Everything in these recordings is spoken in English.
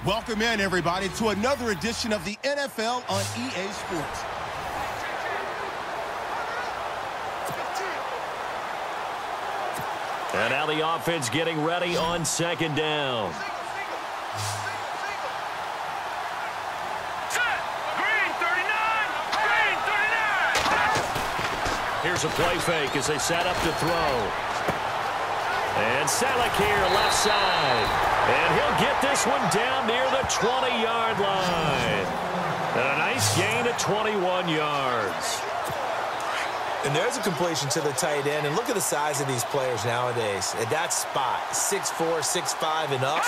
Welcome in, everybody, to another edition of the NFL on EA Sports. And now the offense getting ready on second down. Here's a play fake as they set up to throw. And Selleck here, left side. And he'll get this one down near the 20-yard line. And a nice gain of 21 yards. And there's a completion to the tight end. And look at the size of these players nowadays. At that spot, 6'4", 6'5", and up.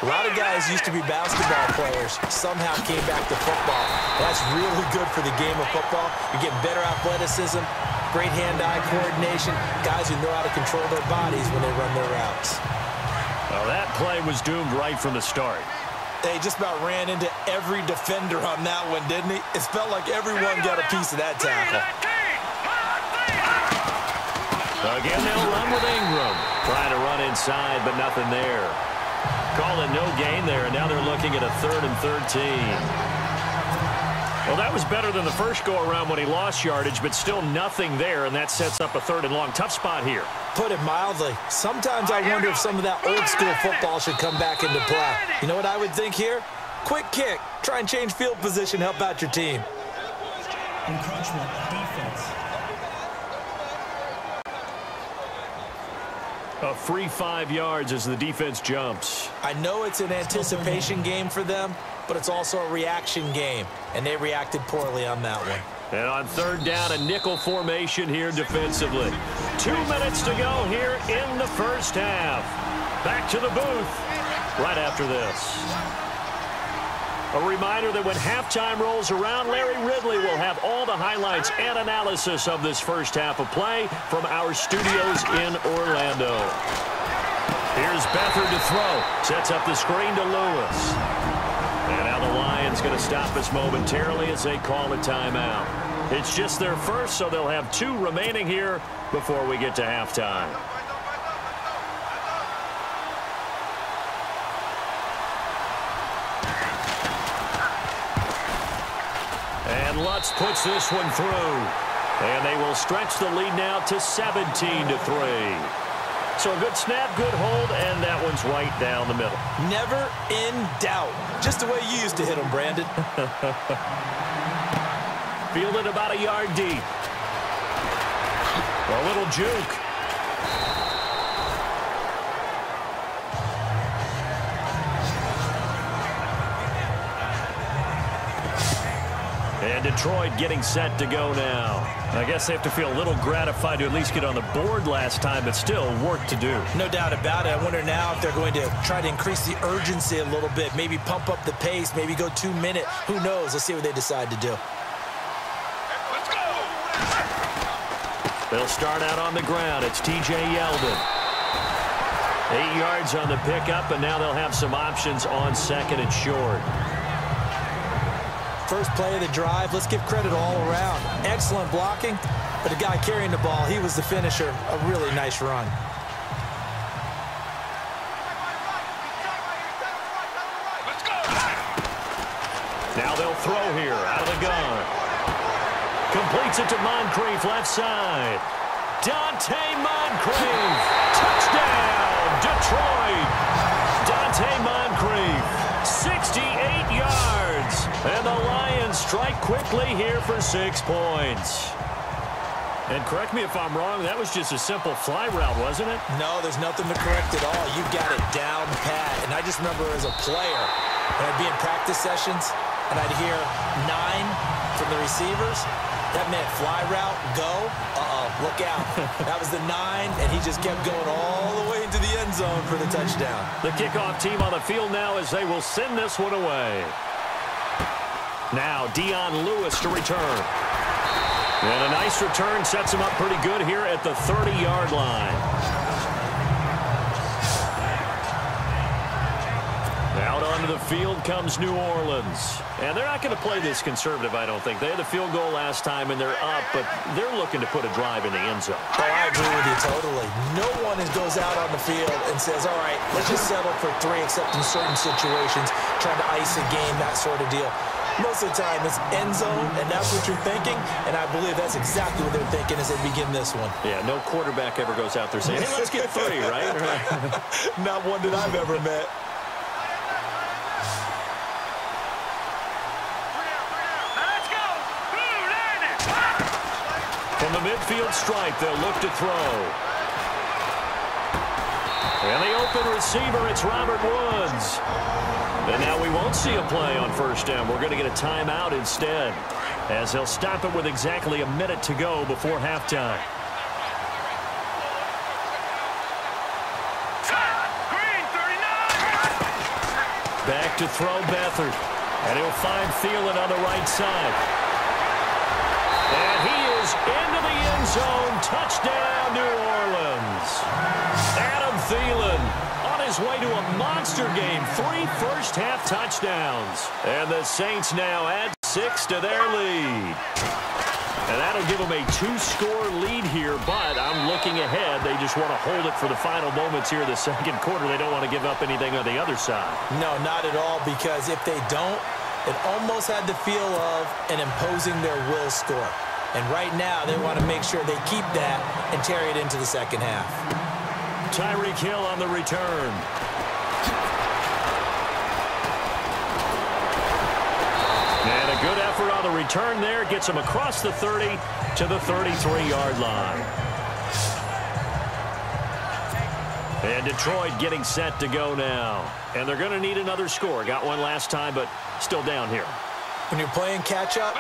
A lot of guys used to be basketball players. Somehow came back to football. That's really good for the game of football. You're getting better athleticism, great hand-eye coordination. Guys who know how to control their bodies when they run their routes. Well, that play was doomed right from the start. They just about ran into every defender on that one, didn't he? It felt like everyone got a piece of that tackle. Again, they'll run with Ingram. Trying to run inside, but nothing there. Calling no gain there, and now they're looking at a 3rd and 13. Well, that was better than the first go-around when he lost yardage, but still nothing there, and that sets up a 3rd and long. Tough spot here. Put it mildly. Sometimes I wonder if some of that old-school football should come back into play. You know what I would think here? Quick kick. Try and change field position, help out your team. Encroachment defense. A free 5 yards as the defense jumps. I know it's an anticipation game for them, but it's also a reaction game, and they reacted poorly on that one. And on 3rd down, a nickel formation here defensively. 2 minutes to go here in the first half. Back to the booth right after this. A reminder that when halftime rolls around, Larry Ridley will have all the highlights and analysis of this first half of play from our studios in Orlando. Here's Beathard to throw. Sets up the screen to Lewis. And now the Lions going to stop us momentarily as they call a timeout. It's just their first, so they'll have 2 remaining here before we get to halftime. And Lutz puts this one through. And they will stretch the lead now to 17-3. So a good snap, good hold, and that one's right down the middle. Never in doubt. Just the way you used to hit them, Brandon. Fielded about a yard deep. A little juke. And Detroit getting set to go now. I guess they have to feel a little gratified to at least get on the board last time, but still work to do. No doubt about it. I wonder now if they're going to try to increase the urgency a little bit, maybe pump up the pace, maybe go 2 minute. Who knows? Let's see what they decide to do. Let's go. They'll start out on the ground. It's T.J. Yeldon. 8 yards on the pickup, and now they'll have some options on 2nd and short. First play of the drive, let's give credit all around. Excellent blocking, but the guy carrying the ball, he was the finisher. A really nice run. Let's go. Now they'll throw here out of the gun. Completes it to Moncrief, left side. Dante Moncrief. Touchdown, Detroit. Dante Moncrief, 68 yards. And the Lions strike quickly here for 6 points. And correct me if I'm wrong, that was just a simple fly route, wasn't it? No, there's nothing to correct at all. You got it down pat. And I just remember as a player, when I'd be in practice sessions, and I'd hear 9 from the receivers. That meant fly route, go. Look out. That was the 9, and he just kept going all the way into the end zone for the touchdown. The kickoff team on the field now as they will send this one away. Now Dion Lewis to return. And a nice return sets him up pretty good here at the 30-yard line. Now Out onto the field comes New Orleans. And they're not going to play this conservative, I don't think. They had the field goal last time, and they're up, but they're looking to put a drive in the end zone. Oh, I agree with you totally. No one goes out on the field and says, all right, let's just settle for 3, except in certain situations, trying to ice a game, that sort of deal. Most of the time, it's end zone, and that's what you're thinking, and I believe that's exactly what they're thinking as they begin this one. Yeah, no quarterback ever goes out there saying, hey, let's get 3, right? Not one that I've ever met. From the midfield stripe, they'll look to throw. And the open receiver, it's Robert Woods. And now we won't see a play on first down. We're going to get a timeout instead, as they'll stop it with exactly a minute to go before halftime. Back to throw Beathard. And he'll find Thielen on the right side. And he is into the end zone. Touchdown, New Orleans. Adam Thielen on his way to a monster game. 3 first-half touchdowns. And the Saints now add 6 to their lead. And that'll give them a 2-score lead here, but I'm looking ahead. They just want to hold it for the final moments here in the second quarter. They don't want to give up anything on the other side. No, not at all, because if they don't, it almost had the feel of an imposing their will score. And right now, they want to make sure they keep that and carry it into the second half. Tyreek Hill on the return. And a good effort on the return there. Gets him across the 30 to the 33-yard line. And Detroit getting set to go now. And they're going to need another score. Got one last time, but still down here. When you're playing catch-up,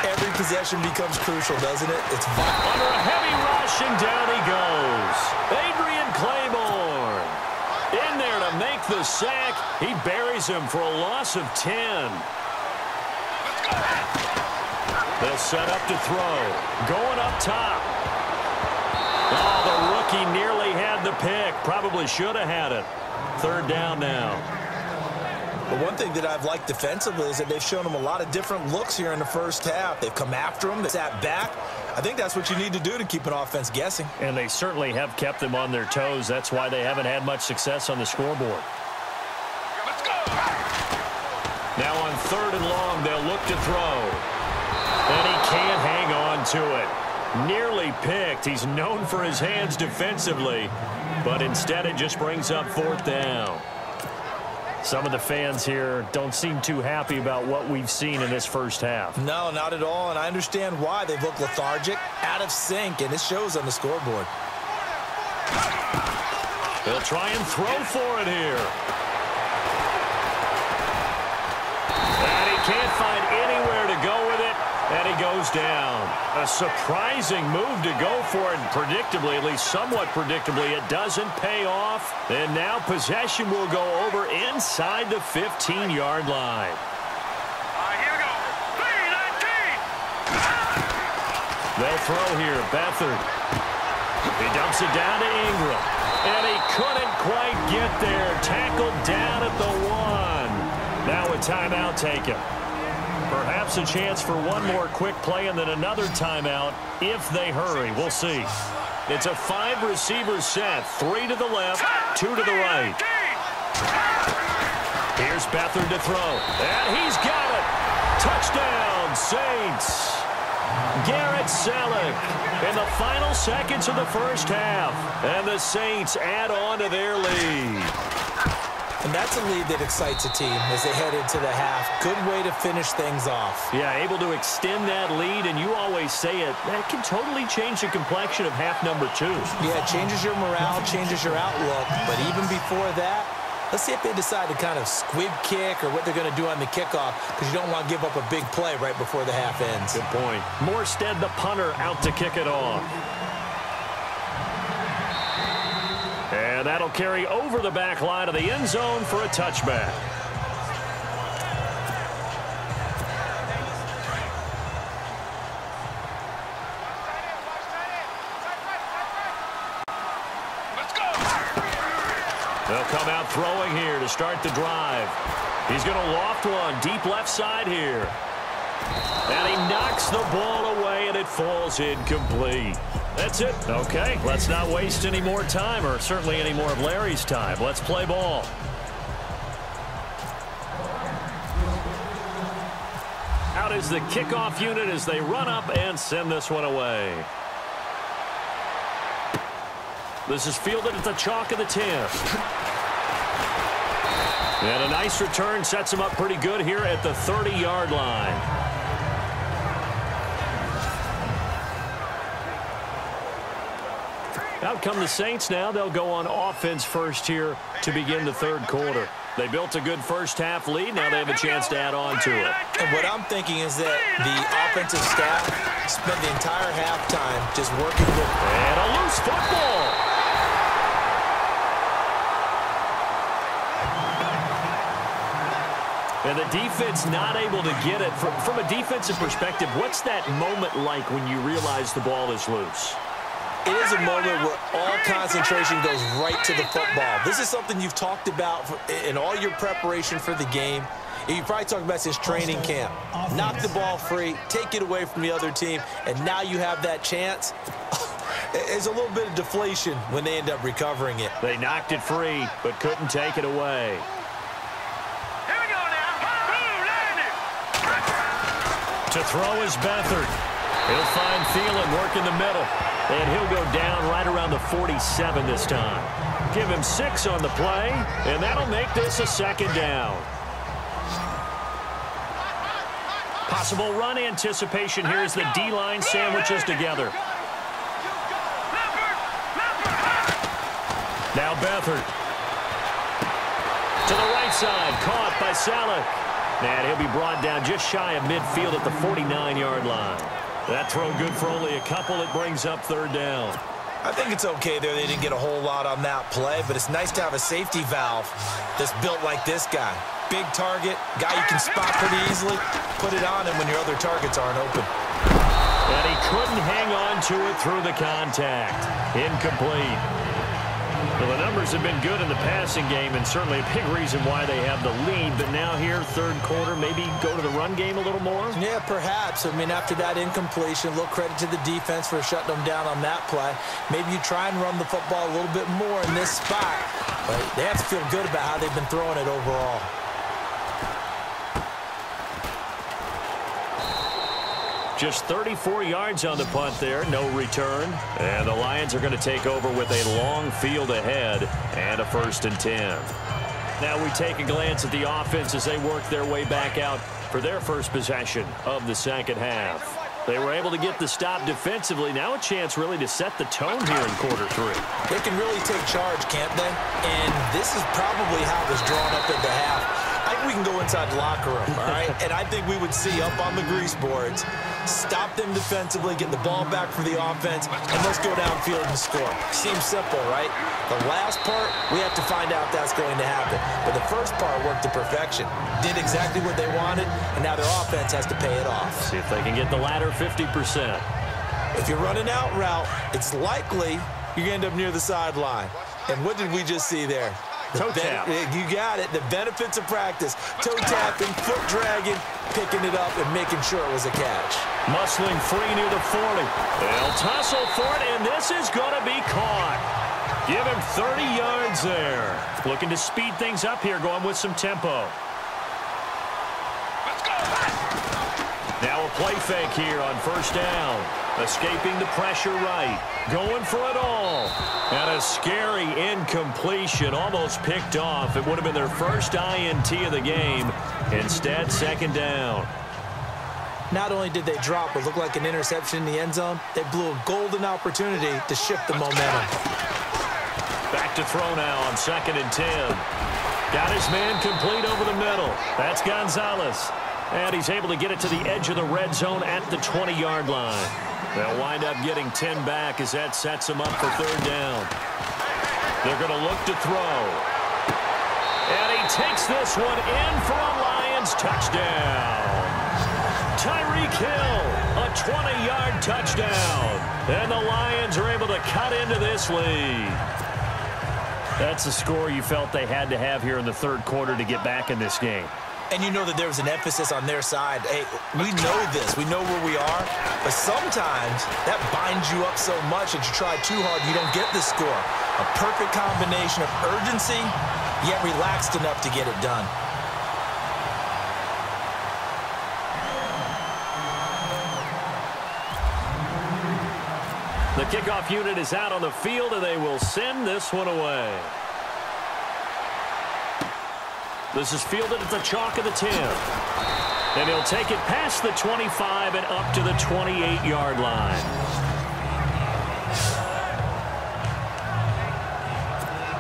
every possession becomes crucial, doesn't it? It's vital. Under a heavy rush, and down he goes. Adrian Claiborne in there to make the sack. He buries him for a loss of 10. They'll set up to throw. Going up top. Oh, the rookie nearly had the pick. Probably should have had it. Third down now. But one thing that I've liked defensively is that they've shown them a lot of different looks here in the first half. They've come after them. They sat back. I think that's what you need to do to keep an offense guessing. And they certainly have kept them on their toes. That's why they haven't had much success on the scoreboard. Let's go. Now on 3rd and long, they'll look to throw. And he can't hang on to it. Nearly picked. He's known for his hands defensively, but instead it just brings up 4th down. Some of the fans here don't seem too happy about what we've seen in this first half. No, not at all, and I understand why. They've looked lethargic, out of sync, and it shows on the scoreboard. They'll try and throw for it here. And he can't find anywhere to go with it, and he goes down. A surprising move to go for it, and predictably, at least somewhat predictably, it doesn't pay off. And now possession will go over inside the 15-yard line. Here we go. 3-19. They'll throw here. Beathard. He dumps it down to Ingram. And he couldn't quite get there. Tackled down at the 1. Now a timeout taken. Perhaps a chance for one more quick play and then another timeout if they hurry. We'll see. It's a 5-receiver set. 3 to the left, 2 to the right. Here's Beathard to throw. And he's got it. Touchdown, Saints. Garrett Selleck in the final seconds of the first half. And the Saints add on to their lead. And that's a lead that excites a team as they head into the half. Good way to finish things off. Yeah, able to extend that lead, and you always say it, that can totally change the complexion of half number 2. Yeah, it changes your morale, changes your outlook. But even before that, let's see if they decide to kind of squib kick or what they're going to do on the kickoff, because you don't want to give up a big play right before the half ends. Good point. Morstead, the punter, out to kick it off. And that'll carry over the back line of the end zone for a touchback. They'll come out throwing here to start the drive. He's going to loft one deep left side here. And he knocks the ball away, and it falls incomplete. That's it. Okay, let's not waste any more time, or certainly any more of Larry's time. Let's play ball. Out is the kickoff unit as they run up and send this one away. This is fielded at the chalk of the 10. And a nice return sets him up pretty good here at the 30-yard line. Out come the Saints now. They'll go on offense first here to begin the third quarter. They built a good first-half lead. Now they have a chance to add on to it. And what I'm thinking is that the offensive staff spent the entire halftime just working with... And a loose football. And the defense not able to get it. From a defensive perspective, what's that moment like when you realize the ball is loose? It is a moment where all concentration goes right to the football. This is something you've talked about in all your preparation for the game. You probably talked about since training camp. Knock the ball free, take it away from the other team, and now you have that chance. There's a little bit of deflation when they end up recovering it. They knocked it free, but couldn't take it away. Here we go now. Boom, landed. To throw is Beathard. He'll find Thielen, work in the middle. And he'll go down right around the 47 this time. Give him 6 on the play, and that'll make this a second down. Possible run anticipation here as the D-line sandwiches together. Now Beathard. To the right side, caught by Saleh. And he'll be brought down just shy of midfield at the 49-yard line. That throw good for only a couple. It brings up third down. I think it's okay there. They didn't get a whole lot on that play, but it's nice to have a safety valve that's built like this guy. Big target, guy you can spot pretty easily. Put it on him when your other targets aren't open. And he couldn't hang on to it through the contact. Incomplete. Well, the numbers have been good in the passing game, and certainly a big reason why they have the lead. But now here, third quarter, maybe go to the run game a little more? Yeah, perhaps. I mean, after that incompletion, a little credit to the defense for shutting them down on that play. Maybe you try and run the football a little bit more in this spot. But they have to feel good about how they've been throwing it overall. Just 34 yards on the punt there, no return. And the Lions are going to take over with a long field ahead and a 1st and 10. Now we take a glance at the offense as they work their way back out for their first possession of the second half. They were able to get the stop defensively. Now a chance really to set the tone here in quarter 3. They can really take charge, can't they? And this is probably how it was drawn up at the half. I think we can go inside the locker room, all right? And I think we would see up on the grease boards, stop them defensively, get the ball back for the offense, and let's go downfield and score. Seems simple, right? The last part, we have to find out if that's going to happen. But the first part worked to perfection. Did exactly what they wanted, and now their offense has to pay it off. See if they can get the latter 50%. If you're running out route, it's likely you're going to end up near the sideline. And what did we just see there? Toe tap. You got it. The benefits of practice. Toe tapping, foot dragging, picking it up, and making sure it was a catch. Muscling free near the 40. They'll tussle for it, and this is going to be caught. Give him 30 yards there. Looking to speed things up here, going with some tempo. Let's go. Now a play fake here on first down. Escaping the pressure right. Going for it all. And a scary incompletion. Almost picked off. It would have been their first INT of the game. Instead, second down. Not only did they drop what looked like an interception in the end zone, they blew a golden opportunity to shift the momentum. Back to throw now on 2nd and 10. Got his man complete over the middle. That's Gonzalez. And he's able to get it to the edge of the red zone at the 20-yard line. They'll wind up getting 10 back as that sets them up for third down. They're going to look to throw. And he takes this one in for a Lions touchdown. Tyreek Hill, a 20-yard touchdown. And the Lions are able to cut into this lead. That's the score you felt they had to have here in the third quarter to get back in this game. And you know that there was an emphasis on their side. Hey, we know this. We know where we are. But sometimes that binds you up so much that you try too hard, you don't get the score. A perfect combination of urgency, yet relaxed enough to get it done. The kickoff unit is out on the field, and they will send this one away. This is fielded at the chalk of the 10. And he'll take it past the 25 and up to the 28-yard line.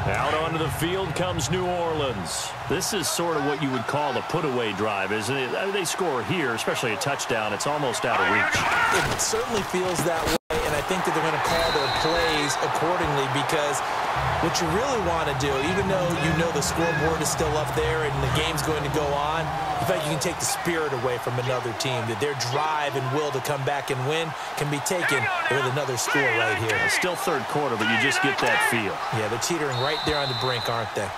Out onto the field comes New Orleans. This is sort of what you would call a put-away drive, isn't it? I mean, they score here, especially a touchdown. It's almost out of reach. It certainly feels that way, and I think that they're going to call their plays accordingly because what you really want to do, even though you know the scoreboard is still up there and the game's going to go on, in fact, you can take the spirit away from another team, that their drive and will to come back and win can be taken with another score right here. It's still third quarter, but you just get that feel. Yeah, they're teetering right there on the brink, aren't they?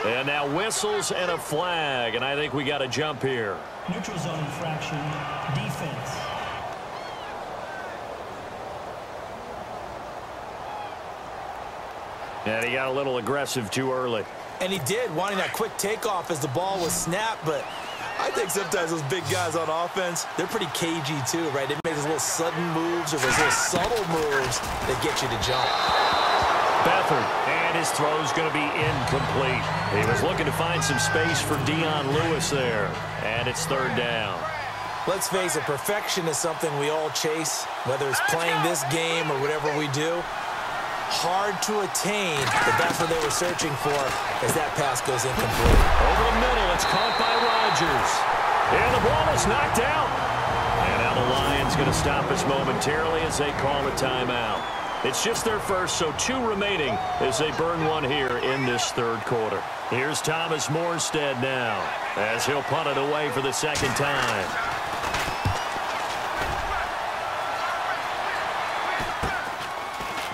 And now whistles and a flag, and I think we got to jump here. Neutral zone infraction, defense. And he got a little aggressive too early. And he did, wanting that quick takeoff as the ball was snapped, but I think sometimes those big guys on offense, they're pretty cagey too, right? They make those little sudden moves or those little subtle moves that get you to jump. Beathard, and his throw's going to be incomplete. He was looking to find some space for Dion Lewis there, and it's third down. Let's face it, perfection is something we all chase, whether it's playing this game or whatever we do. Hard to attain, but that's what they were searching for as that pass goes incomplete. Over the middle, it's caught by Rodgers. And the ball is knocked out. And now the Lions going to stop us momentarily as they call a timeout. It's just their first, so 2 remaining as they burn one here in this third quarter. Here's Thomas Morstead now as he'll punt it away for the second time.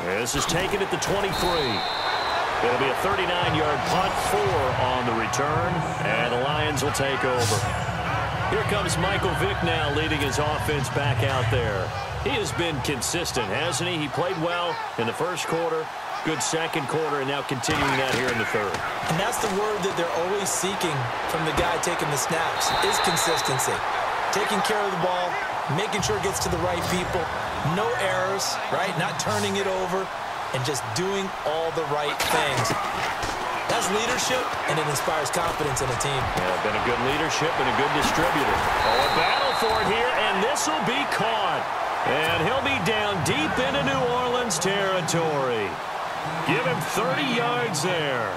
This is taken at the 23. It'll be a 39-yard punt, 4 on the return, and the Lions will take over. Here comes Michael Vick now leading his offense back out there. He has been consistent, hasn't he? He played well in the first quarter, good second quarter, and now continuing that here in the third. And that's the word that they're always seeking from the guy taking the snaps, is consistency. Taking care of the ball, making sure it gets to the right people, no errors, right? Not turning it over, and just doing all the right things. That's leadership, and it inspires confidence in a team. Yeah, been a good leadership and a good distributor. Oh, a battle for it here, and this will be caught. And he'll be down deep into New Orleans territory. Give him 30 yards there.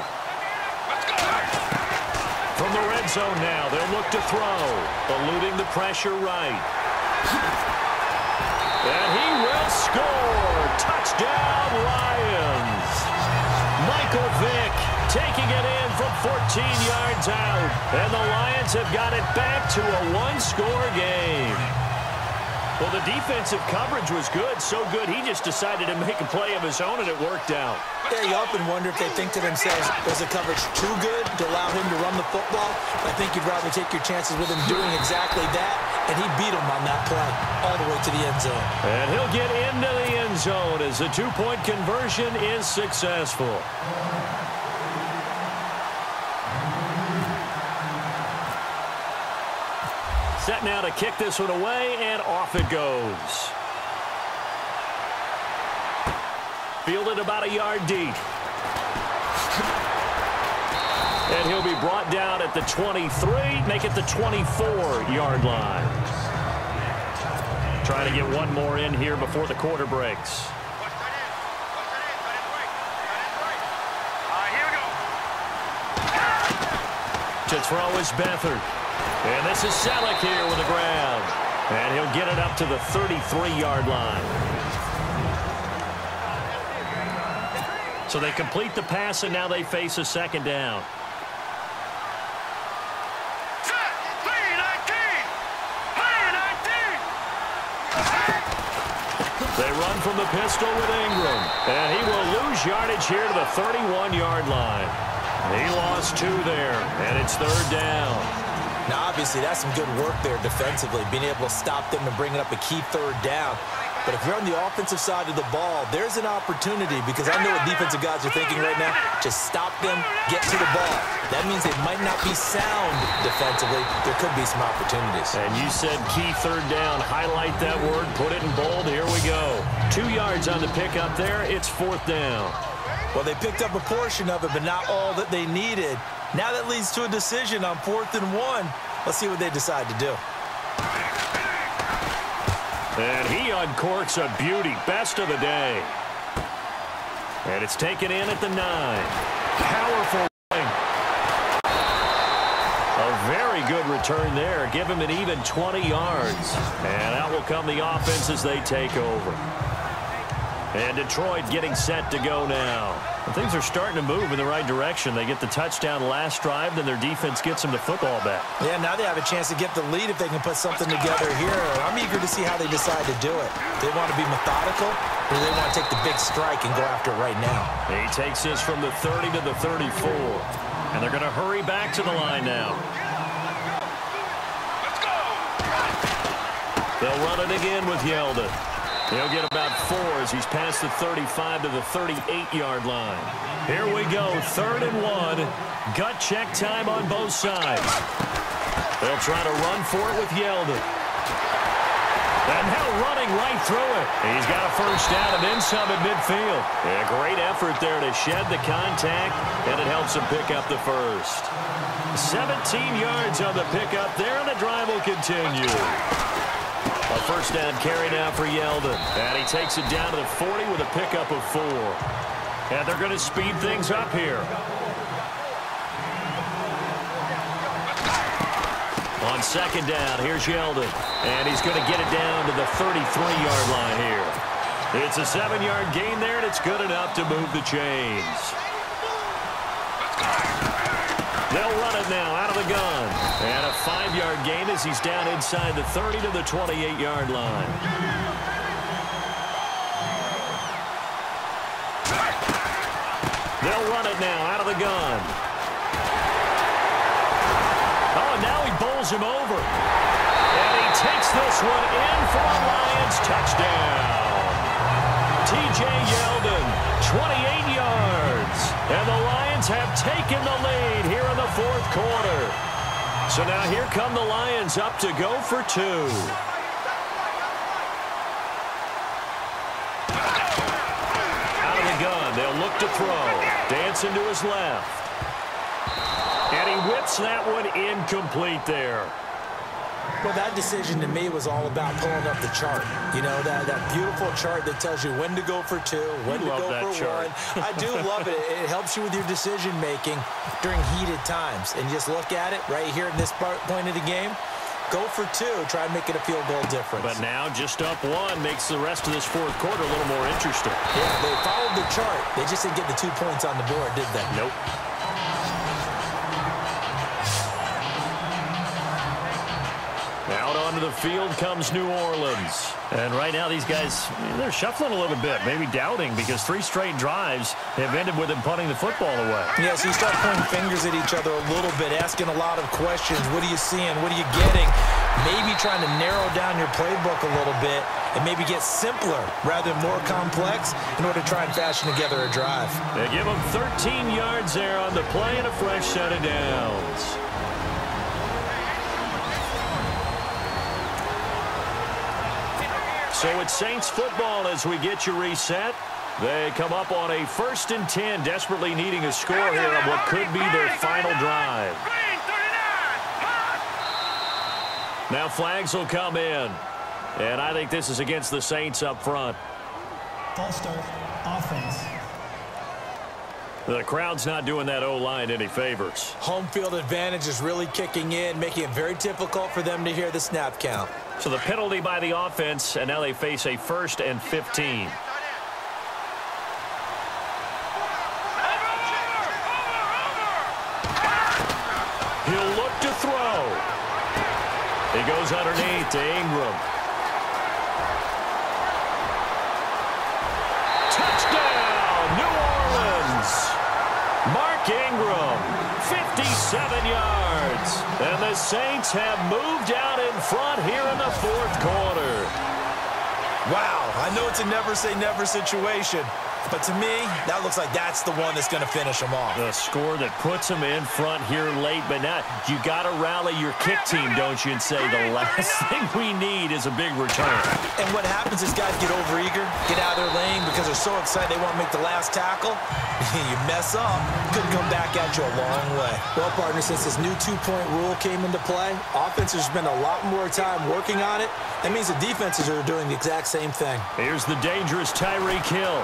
From the red zone now, they'll look to throw, eluding the pressure right. And he will score. Touchdown, Lions. Michael Vick taking it in from 14 yards out. And the Lions have got it back to a 1-score game. Well, the defensive coverage was good, so good he just decided to make a play of his own, and it worked out. Yeah, you often wonder if they think to themselves, was the coverage too good to allow him to run the football? I think you'd rather take your chances with him doing exactly that, and he beat him on that play all the way to the end zone. And he'll get into the end zone as the 2-point conversion is successful. Set now to kick this one away, and off it goes. Fielded about a yard deep. And he'll be brought down at the 23, make it the 24-yard line. Trying to get one more in here before the quarter breaks. To throw is Beathard. And this is Selleck here with the grab. And he'll get it up to the 33-yard line. So they complete the pass, and now they face a second down. They run from the pistol with Ingram. And he will lose yardage here to the 31-yard line. He lost 2 there, and it's 3rd down. Now, obviously, that's some good work there defensively, being able to stop them and bringing up a key 3rd down. But if you're on the offensive side of the ball, there's an opportunity, because I know what defensive guys are thinking right now. Just stop them, get to the ball. That means they might not be sound defensively. There could be some opportunities. And you said key 3rd down. Highlight that word, put it in bold. Here we go. 2 yards on the pickup there. It's 4th down. Well, they picked up a portion of it, but not all that they needed. Now that leads to a decision on 4th and 1. Let's see what they decide to do. And he uncorks a beauty. Best of the day. And it's taken in at the 9. Powerful running. A very good return there. Give him an even 20 yards. And out will come the offense as they take over. And Detroit getting set to go now. And things are starting to move in the right direction. They get the touchdown last drive, then their defense gets them the football back. Yeah, now they have a chance to get the lead if they can put something together here. I'm eager to see how they decide to do it. They want to be methodical, or they want to take the big strike and go after it right now. He takes this from the 30 to the 34. And they're going to hurry back to the line now. Let's go. They'll run it again with Yeldon. He'll get about 4 as he's past the 35 to the 38-yard line. Here we go, 3rd and 1. Gut check time on both sides. They'll try to run for it with Yeldon. And now running right through it. He's got a 1st down and then some at midfield. A great effort there to shed the contact, and it helps him pick up the 1st. 17 yards on the pickup there, and the drive will continue. A 1st down carry now for Yeldon. And he takes it down to the 40 with a pickup of 4. And they're going to speed things up here. On 2nd down, here's Yeldon. And he's going to get it down to the 33-yard line here. It's a 7-yard gain there, and it's good enough to move the chains. They'll run it now out of the gun. And a 5-yard gain as he's down inside the 30 to the 28-yard line. They'll run it now out of the gun. Oh, and now he bowls him over. And he takes this one in for a Lions touchdown. T.J. Yeldon, 28 yards. And the Lions have taken the lead here in the 4th quarter. So now here come the Lions up to go for 2. Out of the gun, they'll look to throw. Dancing to his left. And he whips that one incomplete there. Well, that decision to me was all about pulling up the chart. You know, that beautiful chart that tells you when to go for 2, when to go for 1. I do love it. It helps you with your decision-making during heated times. And just look at it right here in this point of the game. Go for 2. Try and make it a field goal difference. But now just up 1 makes the rest of this 4th quarter a little more interesting. Yeah, they followed the chart. They just didn't get the 2 points on the board, did they? Nope. Out onto the field comes New Orleans. And right now these guys, they're shuffling a little bit, maybe doubting, because 3 straight drives have ended with them punting the football away. Yeah, so you start pointing fingers at each other a little bit, asking a lot of questions. What are you seeing? What are you getting? Maybe trying to narrow down your playbook a little bit and maybe get simpler rather than more complex in order to try and fashion together a drive. They give them 13 yards there on the play and a fresh set of downs. So it's Saints football as we get you reset. They come up on a 1st and 10, desperately needing a score here on what could be their final drive. Now flags will come in. And I think this is against the Saints up front. False start, offense. The crowd's not doing that O-line any favors. Home field advantage is really kicking in, making it very difficult for them to hear the snap count. So the penalty by the offense, and now they face a 1st and 15. He'll look to throw. He goes underneath to Ingram. Ingram, 57 yards. And the Saints have moved out in front here in the fourth quarter. Wow, I know it's a never-say-never situation, but to me, that looks like that's the one that's going to finish them off. A score that puts them in front here late, but now you got to rally your kick team, don't you, and say the last thing we need is a big return. And what happens is guys get overeager, get out of their lane because they're so excited they want to make the last tackle. You mess up, could come back at you a long way. Well, partner, since this new two-point rule came into play, offenses spend a lot more time working on it. That means the defenses are doing the exact same thing. Here's the dangerous Tyreek Hill.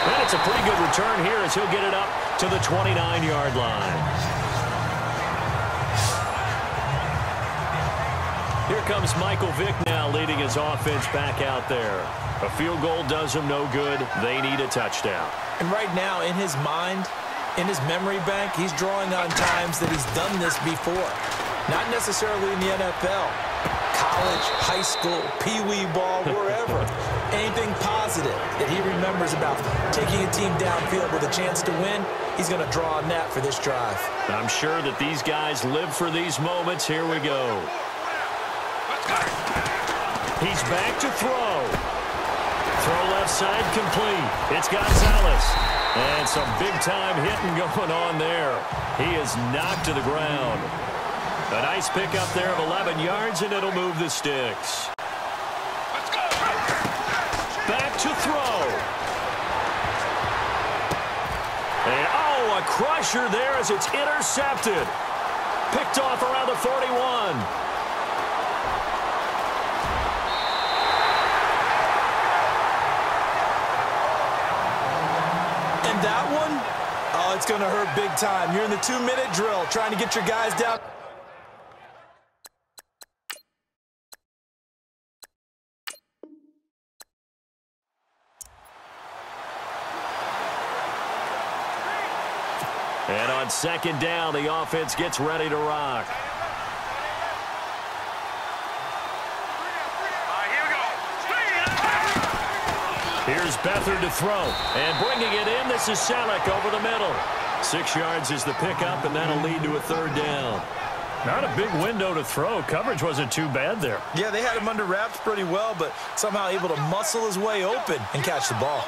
And it's a pretty good return here as he'll get it up to the 29-yard line. Here comes Michael Vick now leading his offense back out there. A field goal does him no good. They need a touchdown. And right now, in his mind, in his memory bank, he's drawing on times that he's done this before. Not necessarily in the NFL. College, high school, pee-wee ball, wherever. Anything positive that he remembers about taking a team downfield with a chance to win, he's going to draw on that for this drive. I'm sure that these guys live for these moments. Here we go. He's back to throw. Throw left side complete. It's Gonzalez. And some big-time hitting going on there. He is knocked to the ground. A nice pickup there of 11 yards, and it'll move the sticks. Back to throw. And, oh, a crusher there as it's intercepted. Picked off around the 41. And that one, oh, it's going to hurt big time. You're in the 2-minute drill trying to get your guys down. And on second down, the offense gets ready to rock. Here's Beathard to throw. And bringing it in, this is Selleck over the middle. 6 yards is the pickup, and that'll lead to a third down. Not a big window to throw. Coverage wasn't too bad there. Yeah, they had him under wraps pretty well, but somehow able to muscle his way open and catch the ball.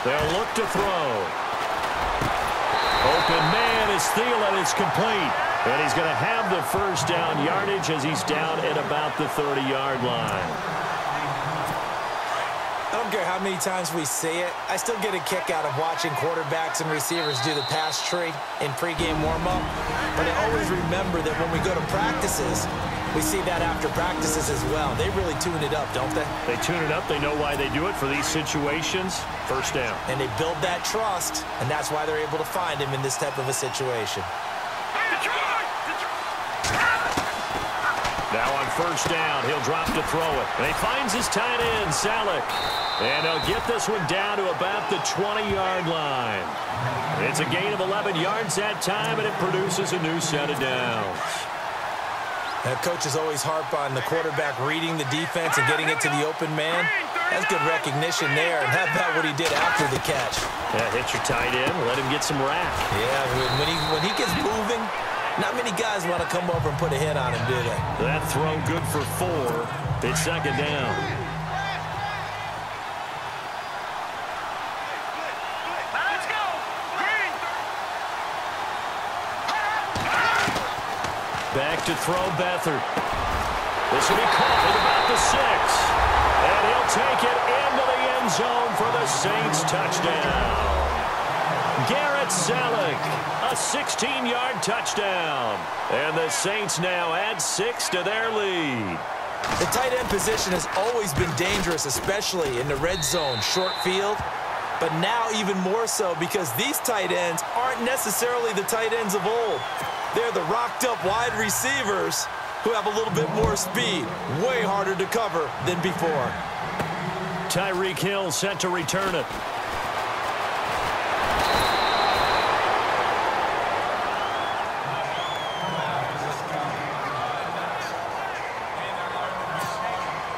They'll look to throw. Open man is Thielen. It's complete. And he's going to have the first down yardage as he's down at about the 30-yard line. I don't care how many times we see it. I still get a kick out of watching quarterbacks and receivers do the pass tree in pregame warm-up. But I always remember that when we go to practices, we see that after practices as well. They really tune it up, don't they? They tune it up. They know why they do it for these situations. First down. And they build that trust, and that's why they're able to find him in this type of a situation. Now on first down, he'll drop to throw it. And he finds his tight end, Selleck. And he'll get this one down to about the 20-yard line. It's a gain of 11 yards that time, and it produces a new set of downs. Now, coaches always harp on the quarterback reading the defense and getting it to the open man. That's good recognition there. And how about what he did after the catch? Yeah, hit your tight end, let him get some rack. Yeah, when he gets moving, not many guys want to come over and put a hit on him, do they? That throw good for 4. It's second down. Let's go. Green. Back to throw Beathard. This will be caught at about the 6. And he'll take it into the end zone for the Saints touchdown. Garrett Selleck, a 16-yard touchdown. And the Saints now add 6 to their lead. The tight end position has always been dangerous, especially in the red zone, short field. But now even more so because these tight ends aren't necessarily the tight ends of old. They're the rocked-up wide receivers who have a little bit more speed, way harder to cover than before. Tyreek Hill set to return it.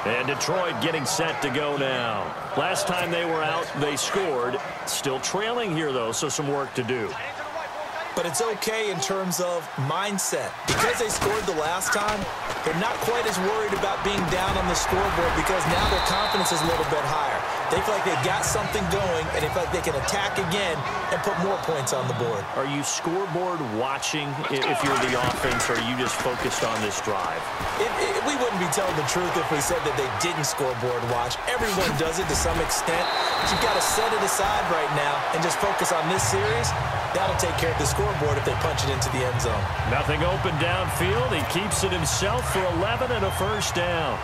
And Detroit getting set to go now. Last time they were out, they scored. Still trailing here, though, so some work to do. But it's okay in terms of mindset. Because they scored the last time, they're not quite as worried about being down on the scoreboard because now their confidence is a little bit higher. They feel like they've got something going, and they feel like they can attack again and put more points on the board. Are you scoreboard watching if you're the offense, or are you just focused on this drive? We wouldn't be telling the truth if we said that they didn't scoreboard watch. Everyone does it to some extent. But you've got to set it aside right now and just focus on this series. That'll take care of the scoreboard if they punch it into the end zone. Nothing open downfield. He keeps it himself for 11 and a first down.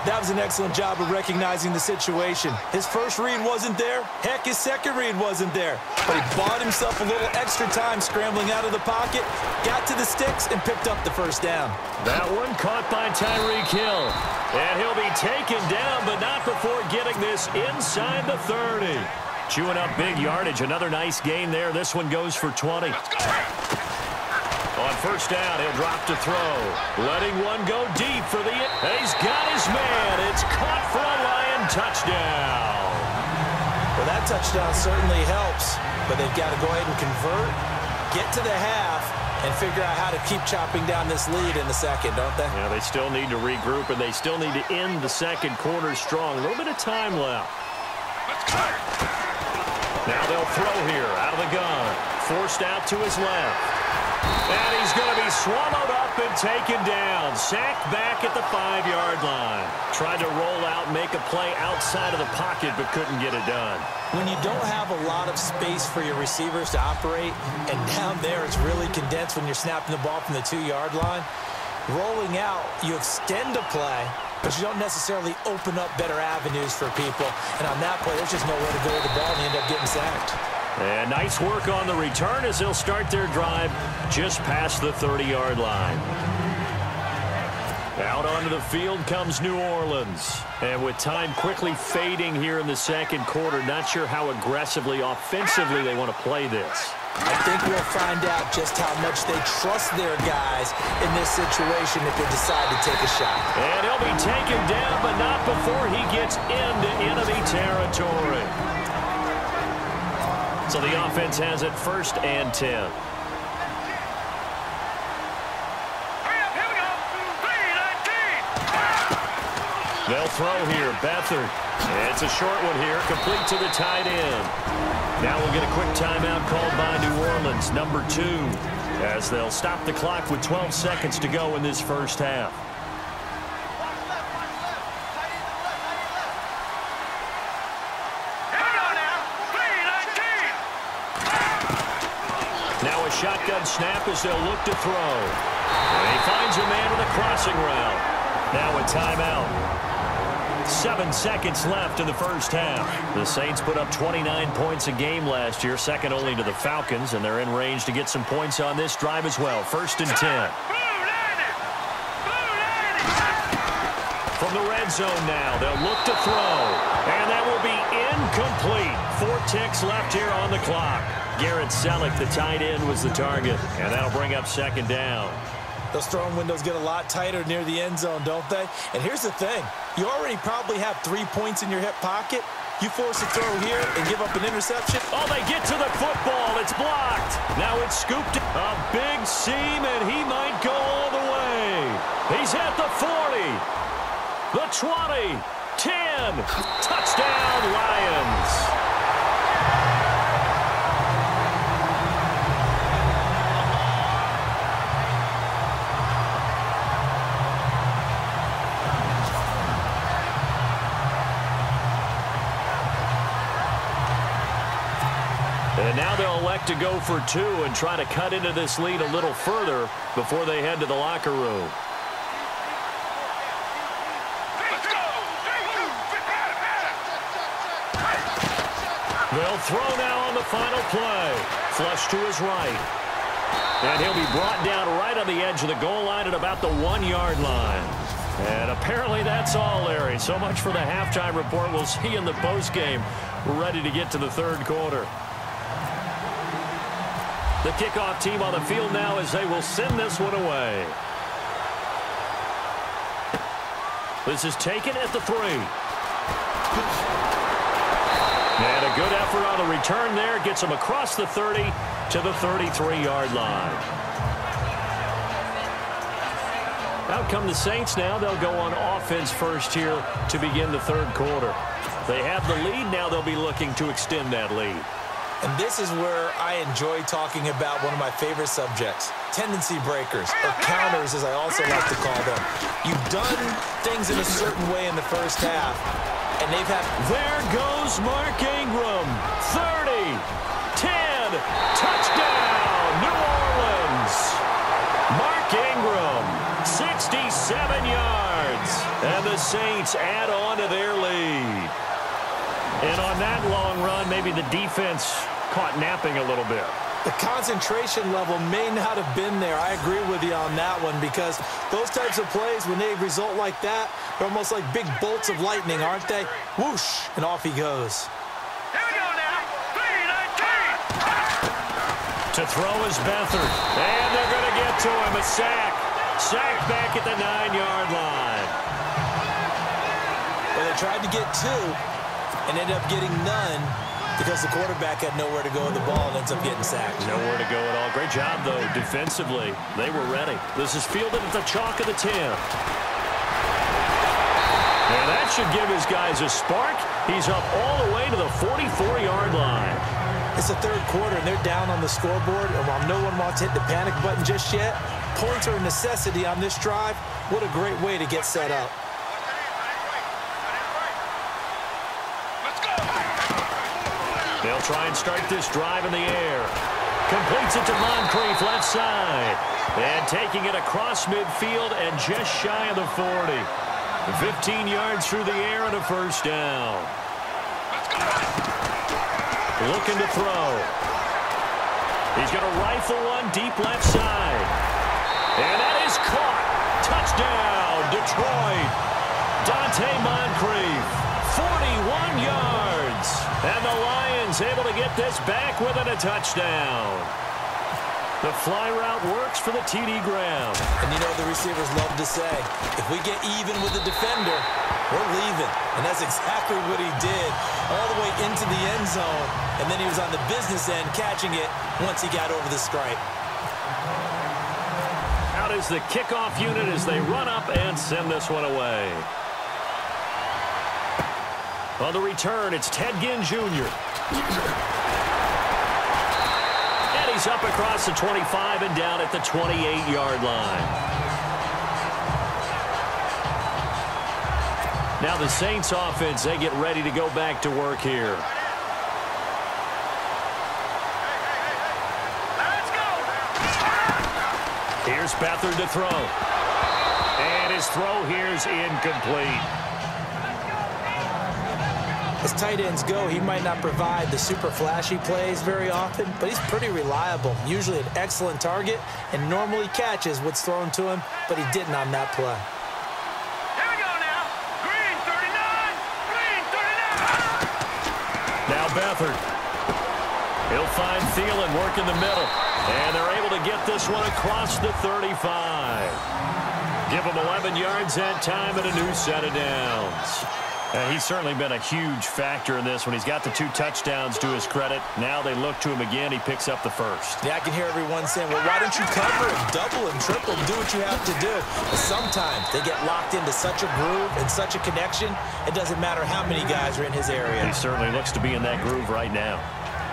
That was an excellent job of recognizing the situation. His first read wasn't there. Heck, his second read wasn't there. But he bought himself a little extra time scrambling out of the pocket, got to the sticks, and picked up the first down. That one caught by Tyreek Hill. And he'll be taken down, but not before getting this inside the 30. Chewing up big yardage. Another nice gain there. This one goes for 20. On first down, he'll drop to throw. Letting one go deep for the... He's got his man. It's caught for a Lion touchdown. Well, that touchdown certainly helps, but they've got to go ahead and convert, get to the half, and figure out how to keep chopping down this lead in the second, don't they? Yeah, they still need to regroup, and they still need to end the second quarter strong. A little bit of time left. Now they'll throw here out of the gun. Forced out to his left. And he's going to be swallowed up and taken down. Sacked back at the 5-yard line. Tried to roll out, make a play outside of the pocket, but couldn't get it done. When you don't have a lot of space for your receivers to operate, and down there it's really condensed when you're snapping the ball from the 2-yard line, rolling out, you extend a play, but you don't necessarily open up better avenues for people. And on that play, there's just nowhere to go with the ball, and you end up getting sacked. And nice work on the return as they'll start their drive just past the 30-yard line. Out onto the field comes New Orleans. And with time quickly fading here in the second quarter, not sure how aggressively, offensively they want to play this. I think we'll find out just how much they trust their guys in this situation if they decide to take a shot. And he'll be taken down, but not before he gets into enemy territory. So the offense has it 1st and 10. Hurry up, here we go. 3-19. They'll throw here. Beathard. It's a short one here, complete to the tight end. Now we'll get a quick timeout called by New Orleans, number 2, as they'll stop the clock with 12 seconds to go in this first half. Now a shotgun snap as they'll look to throw. And he finds a man with a crossing route. Now a timeout. 7 seconds left in the first half. The Saints put up 29 points a game last year, second only to the Falcons, and they're in range to get some points on this drive as well. 1st and 10. From the red zone now, they'll look to throw. And that will be incomplete. 4 ticks left here on the clock. Garrett Selleck, the tight end, was the target, and that'll bring up 2nd down. Those throwing windows get a lot tighter near the end zone, don't they? And here's the thing. You already probably have 3 points in your hip pocket. You force a throw here and give up an interception. Oh, they get to the football. It's blocked. Now it's scooped. A big seam, and he might go all the way. He's at the 40, the 20, 10. Touchdown, Lions. And now they'll elect to go for 2 and try to cut into this lead a little further before they head to the locker room. They'll throw now on the final play. Flush to his right. And he'll be brought down right on the edge of the goal line at about the 1-yard line. And apparently that's all, Larry. So much for the halftime report. We'll see you in the postgame. We're ready to get to the 3rd quarter. The kickoff team on the field now as they will send this one away. This is taken at the 3. And a good effort on the return there. Gets him across the 30 to the 33-yard line. Out come the Saints now. They'll go on offense first here to begin the third quarter. They have the lead. Now they'll be looking to extend that lead. And this is where I enjoy talking about one of my favorite subjects, tendency breakers, or counters as I also like to call them. You've done things in a certain way in the first half, and they've had... There goes Mark Ingram. 30, 10, touchdown, New Orleans. Mark Ingram, 67 yards, and the Saints add on to their lead. And on that long run, maybe the defense caught napping a little bit. The concentration level may not have been there. I agree with you on that one, because those types of plays, when they result like that, they're almost like big bolts of lightning, aren't they? Whoosh, and off he goes. Here we go now. 3-19. To throw is Beathard. And they're going to get to him. A sack. Sack back at the 9-yard line. Well, they tried to get 2 and ended up getting none because the quarterback had nowhere to go with the ball and ends up getting sacked. Nowhere to go at all. Great job, though, defensively. They were ready. This is fielded at the chalk of the 10. And that should give his guys a spark. He's up all the way to the 44-yard line. It's the third quarter, and they're down on the scoreboard. And while no one wants to hit the panic button just yet, points are a necessity on this drive. What a great way to get set up. They'll try and start this drive in the air. Completes it to Moncrief, left side. And taking it across midfield and just shy of the 40. 15 yards through the air and a first down. Looking to throw. He's going to rifle one deep left side. And that is caught. Touchdown, Detroit. Dante Moncrief, 41 yards. And the Lions able to get this back within a touchdown. The fly route works for the TD Graham. And you know the receivers love to say, if we get even with the defender, we're leaving. And that's exactly what he did, all the way into the end zone. And then he was on the business end catching it once he got over the stripe. Out is the kickoff unit as they run up and send this one away. On the return, it's Ted Ginn Jr. And he's up across the 25 and down at the 28-yard line. Now the Saints offense, they get ready to go back to work here. Let's go. Here's Beathard to throw. And his throw here is incomplete. As tight ends go, he might not provide the super flashy plays very often, but he's pretty reliable. Usually an excellent target and normally catches what's thrown to him, but he didn't on that play. Here we go now. Green 39. Green 39. Now Beathard. He'll find Thielen work in the middle. And they're able to get this one across the 35. Give him 11 yards that time and a new set of downs. He's certainly been a huge factor in this when he's got the 2 touchdowns to his credit. Now they look to him again. He picks up the first. Yeah, I can hear everyone saying, well, why don't you cover him, double him, triple him, do what you have to do. But sometimes they get locked into such a groove and such a connection, it doesn't matter how many guys are in his area. He certainly looks to be in that groove right now.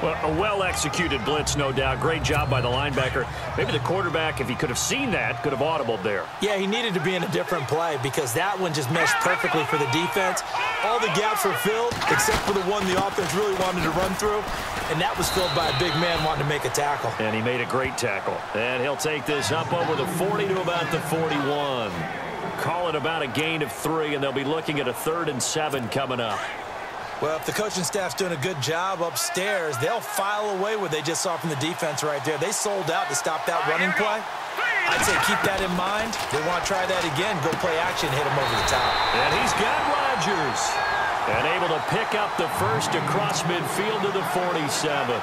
Well, a well-executed blitz, no doubt. Great job by the linebacker. Maybe the quarterback, if he could have seen that, could have audibled there. Yeah, he needed to be in a different play because that one just meshed perfectly for the defense. All the gaps were filled except for the one the offense really wanted to run through, and that was filled by a big man wanting to make a tackle. And he made a great tackle. And he'll take this up over the 40 to about the 41. Call it about a gain of 3, and they'll be looking at a 3rd and 7 coming up. Well, if the coaching staff's doing a good job upstairs, they'll file away what they just saw from the defense right there. They sold out to stop that running play. I'd say keep that in mind. They want to try that again, go play action, hit him over the top. And he's got Rodgers. And able to pick up the first across midfield to the 47.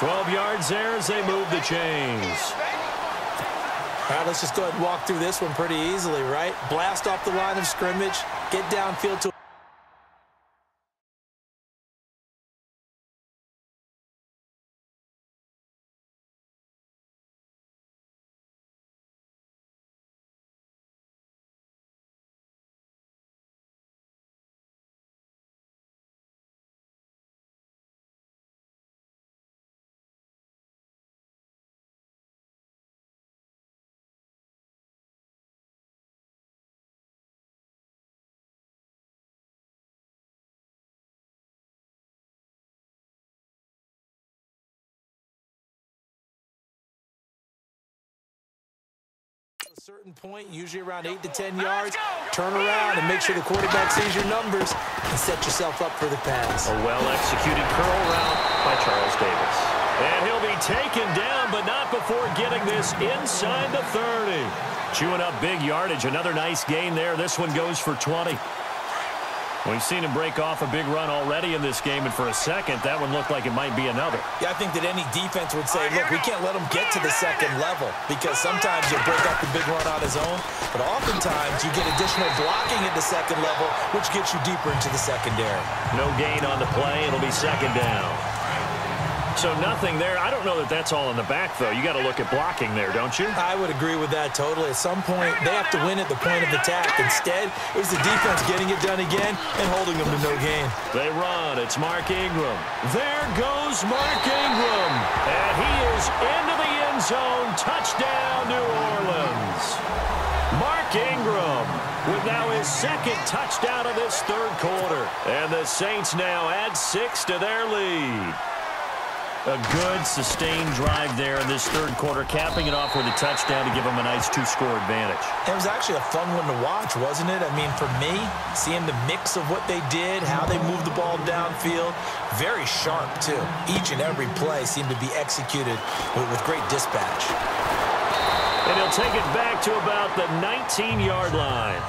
12 yards there as they move the chains. All right, let's just go ahead and walk through this one pretty easily, right? Blast off the line of scrimmage, get downfield to a certain point, usually around 8 to 10 yards, turn around and make sure the quarterback sees your numbers and set yourself up for the pass. A well-executed curl route by Charles Davis. And he'll be taken down, but not before getting this inside the 30. Chewing up big yardage. Another nice gain there. This one goes for 20. We've seen him break off a big run already in this game, and for a second, that one looked like it might be another. Yeah, I think that any defense would say, look, we can't let him get to the second level because sometimes he'll break up the big run on his own, but oftentimes you get additional blocking at the second level, which gets you deeper into the secondary. No gain on the play. It'll be second down. So nothing there. I don't know that that's all in the back, though. You got to look at blocking there, don't you? I would agree with that totally. At some point, they have to win at the point of attack. Instead, it was the defense getting it done again and holding them to no gain. They run. It's Mark Ingram. There goes Mark Ingram. And he is into the end zone. Touchdown, New Orleans. Mark Ingram with now his second touchdown of this third quarter. And the Saints now add 6 to their lead. A good, sustained drive there in this third quarter, capping it off with a touchdown to give them a nice 2-score advantage. It was actually a fun one to watch, wasn't it? I mean, for me, seeing the mix of what they did, how they moved the ball downfield, very sharp, too. Each and every play seemed to be executed with great dispatch. And he'll take it back to about the 19-yard line.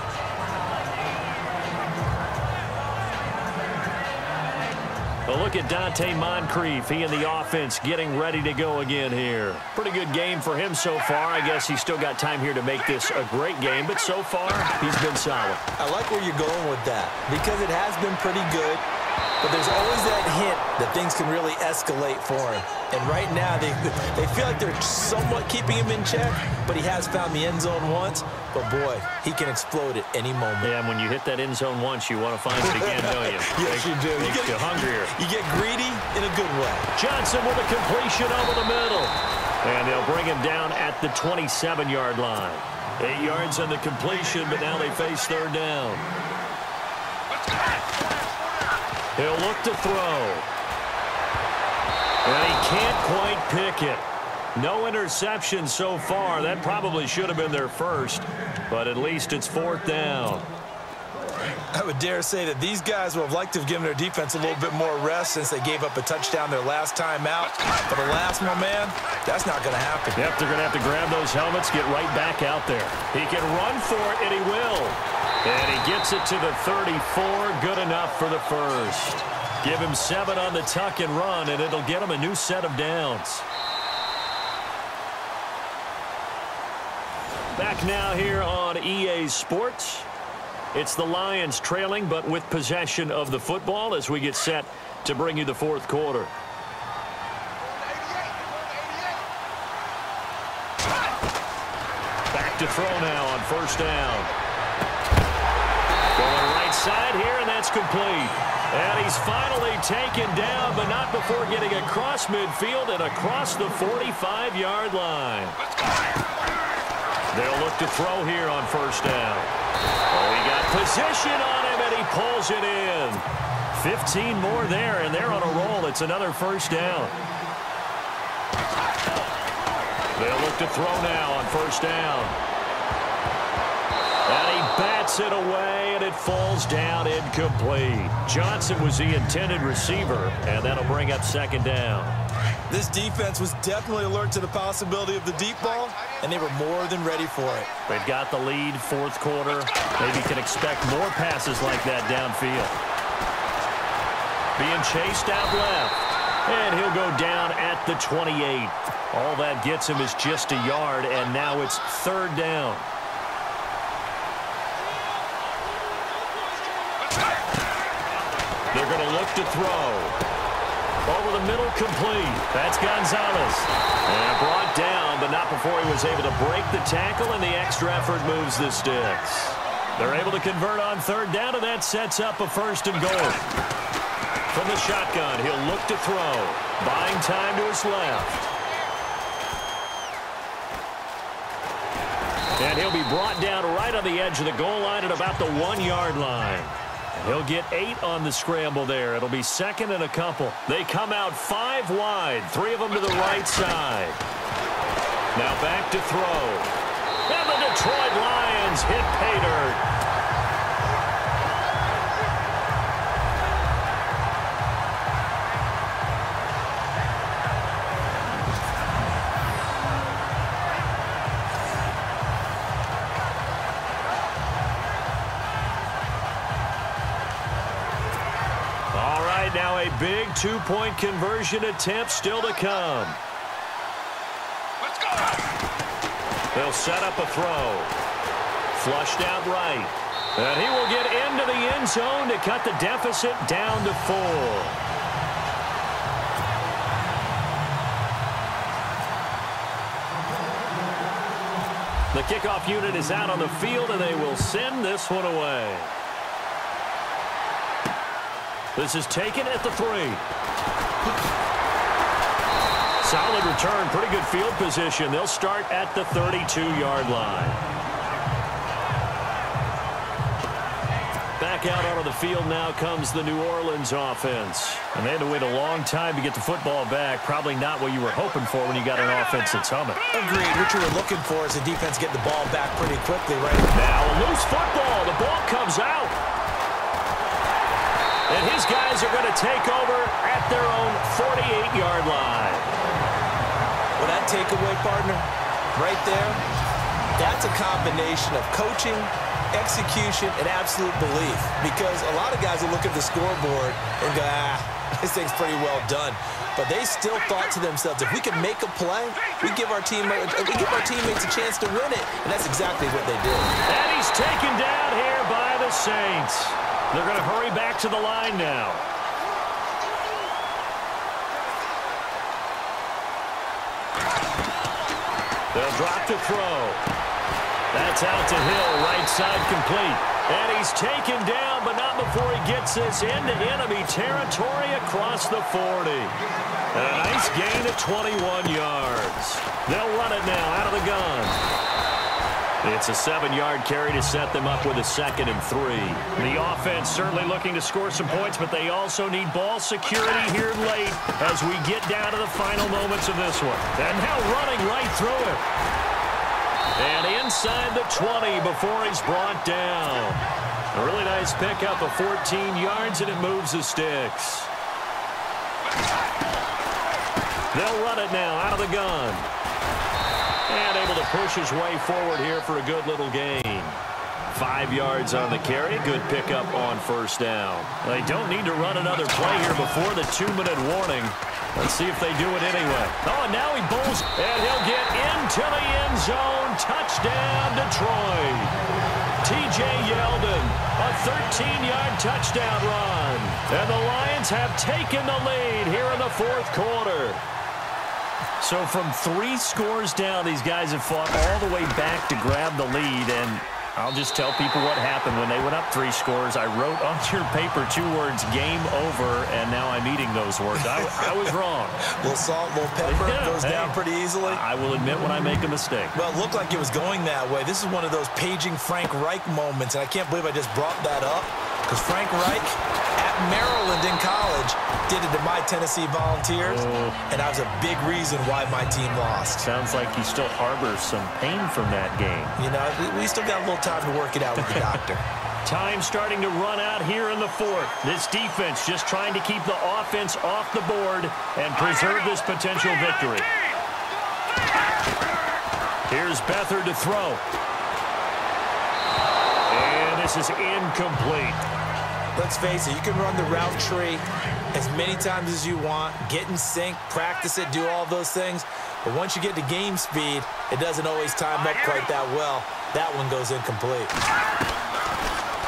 A look at Dante Moncrief. He and the offense getting ready to go again here. Pretty good game for him so far. I guess he's still got time here to make this a great game, but so far, he's been solid. I like where you're going with that because it has been pretty good, but there's always that hint that things can really escalate for him. And right now, they feel like they're somewhat keeping him in check, but he has found the end zone once. But, boy, he can explode at any moment. Yeah, and when you hit that end zone once, you want to find it again, don't you? Yes, you do. You get hungrier. You get greedy in a good way. Johnson with a completion over the middle. And they'll bring him down at the 27-yard line. 8 yards on the completion, but now they face third down. He'll look to throw. And he can't quite pick it. No interception so far. That probably should have been their first, but at least it's fourth down. I would dare say that these guys would have liked to have given their defense a little bit more rest since they gave up a touchdown their last time out. But alas, my man, that's not going to happen. Yep, they're going to have to grab those helmets, get right back out there. He can run for it, and he will. And he gets it to the 34. Good enough for the first. Give him 7 on the tuck and run, and it'll get him a new set of downs. Back now here on EA Sports. It's the Lions trailing, but with possession of the football as we get set to bring you the fourth quarter. Back to throw now on first down. Going right side here, and that's complete. And he's finally taken down, but not before getting across midfield and across the 45-yard line. They'll look to throw here on first down. Oh, he got position on him, and he pulls it in. 15 more there, and they're on a roll. It's another first down. They'll look to throw now on first down. And he bats it away, and it falls down incomplete. Johnson was the intended receiver, and that'll bring up second down. This defense was definitely alert to the possibility of the deep ball, and they were more than ready for it. They've got the lead, fourth quarter. Maybe can expect more passes like that downfield. Being chased out left. And he'll go down at the 28. All that gets him is just a yard, and now it's third down. They're going to look to throw. Over the middle, complete. That's Gonzalez. And brought down, but not before he was able to break the tackle, and the extra effort moves the sticks. They're able to convert on third down, and that sets up a first and goal. From the shotgun, he'll look to throw. Buying time to his left. And he'll be brought down right on the edge of the goal line at about the 1-yard line. He'll get 8 on the scramble there. It'll be second and a couple. They come out 5 wide, 3 of them to the right side. Now back to throw. And the Detroit Lions hit pay dirt. Now a big 2-point conversion attempt still to come. Let's go. They'll set up a throw. Flushed out right. And he will get into the end zone to cut the deficit down to 4. The kickoff unit is out on the field, and they will send this one away. This is taken at the 3. Solid return, pretty good field position. They'll start at the 32-yard line. Back out onto the field now comes the New Orleans offense. And they had to wait a long time to get the football back. Probably not what you were hoping for when you got an offense that's humming. Agreed. What you were looking for is the defense getting the ball back pretty quickly, right? Now a loose football. The ball comes out. And his guys are going to take over at their own 48-yard line. Well, that takeaway, partner, right there, that's a combination of coaching, execution, and absolute belief. Because a lot of guys will look at the scoreboard and go, this thing's pretty well done. But they still thought to themselves, if we can make a play, we give our teammates a chance to win it. And that's exactly what they did. And he's taken down here by the Saints. They're going to hurry back to the line now. They'll drop to throw. That's out to Hill, right side complete. And he's taken down, but not before he gets this into enemy territory across the 40. And a nice gain of 21 yards. They'll run it now out of the gun. It's a 7-yard carry to set them up with a 2nd and 3. The offense certainly looking to score some points, but they also need ball security here late as we get down to the final moments of this one. And now running right through it. And inside the 20 before he's brought down. A really nice pickup of 14 yards, and it moves the sticks. They'll run it now out of the gun. And able to push his way forward here for a good little gain. 5 yards on the carry. Good pickup on first down. They don't need to run another play here before the 2-minute warning. Let's see if they do it anyway. Oh, and now he bowls, and he'll get into the end zone. Touchdown, Detroit. T.J. Yeldon, a 13-yard touchdown run. And the Lions have taken the lead here in the 4th quarter. So from 3 scores down, these guys have fought all the way back to grab the lead, and I'll just tell people what happened when they went up 3 scores. I wrote on your paper 2 words, game over, and now I'm eating those words. I was wrong. A little salt, a little pepper, goes down pretty easily. I will admit when I make a mistake. Well, it looked like it was going that way. This is one of those paging Frank Reich moments, and I can't believe I just brought that up, because Frank Reich at Maryland in college did it to my Tennessee Volunteers, and that was a big reason why my team lost. Sounds like he still harbors some pain from that game. You know, we still got a little time to work it out with the doctor. Time starting to run out here in the 4th. This defense just trying to keep the offense off the board and preserve this potential victory. Here's Beathard to throw. And this is incomplete. Let's face it, you can run the route tree as many times as you want, get in sync, practice it, do all those things. But once you get to game speed, it doesn't always time up quite that well. That one goes incomplete.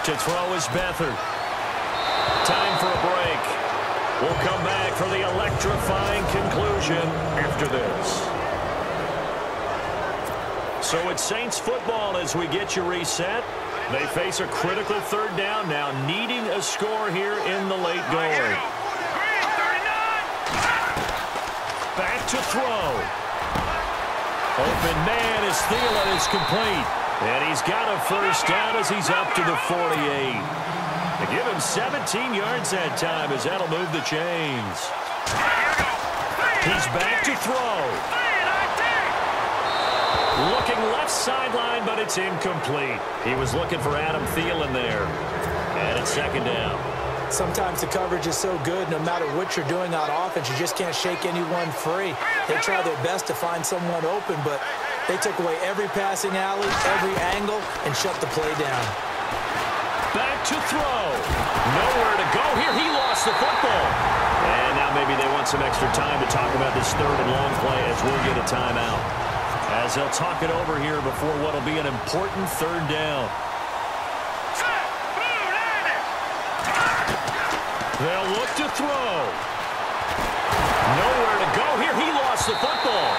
To throw is Beathard. Time for a break. We'll come back for the electrifying conclusion after this. So it's Saints football as we get you reset. They face a critical third down now, needing a score here in the late going. Back to throw. Open man is Thielen is complete. And he's got a first down as he's up to the 48. They give him 17 yards that time as that'll move the chains. He's back to throw. Looking left sideline, but it's incomplete. He was looking for Adam Thielen there. And it's second down. Sometimes the coverage is so good, no matter what you're doing on offense, you just can't shake anyone free. They try their best to find someone open, but they took away every passing alley, every angle, and shut the play down. Back to throw. Nowhere to go here. He lost the football. And now maybe they want some extra time to talk about this third and long play as we'll get a timeout. As they'll talk it over here before what will be an important third down. They'll look to throw. Nowhere to go here. He lost the football.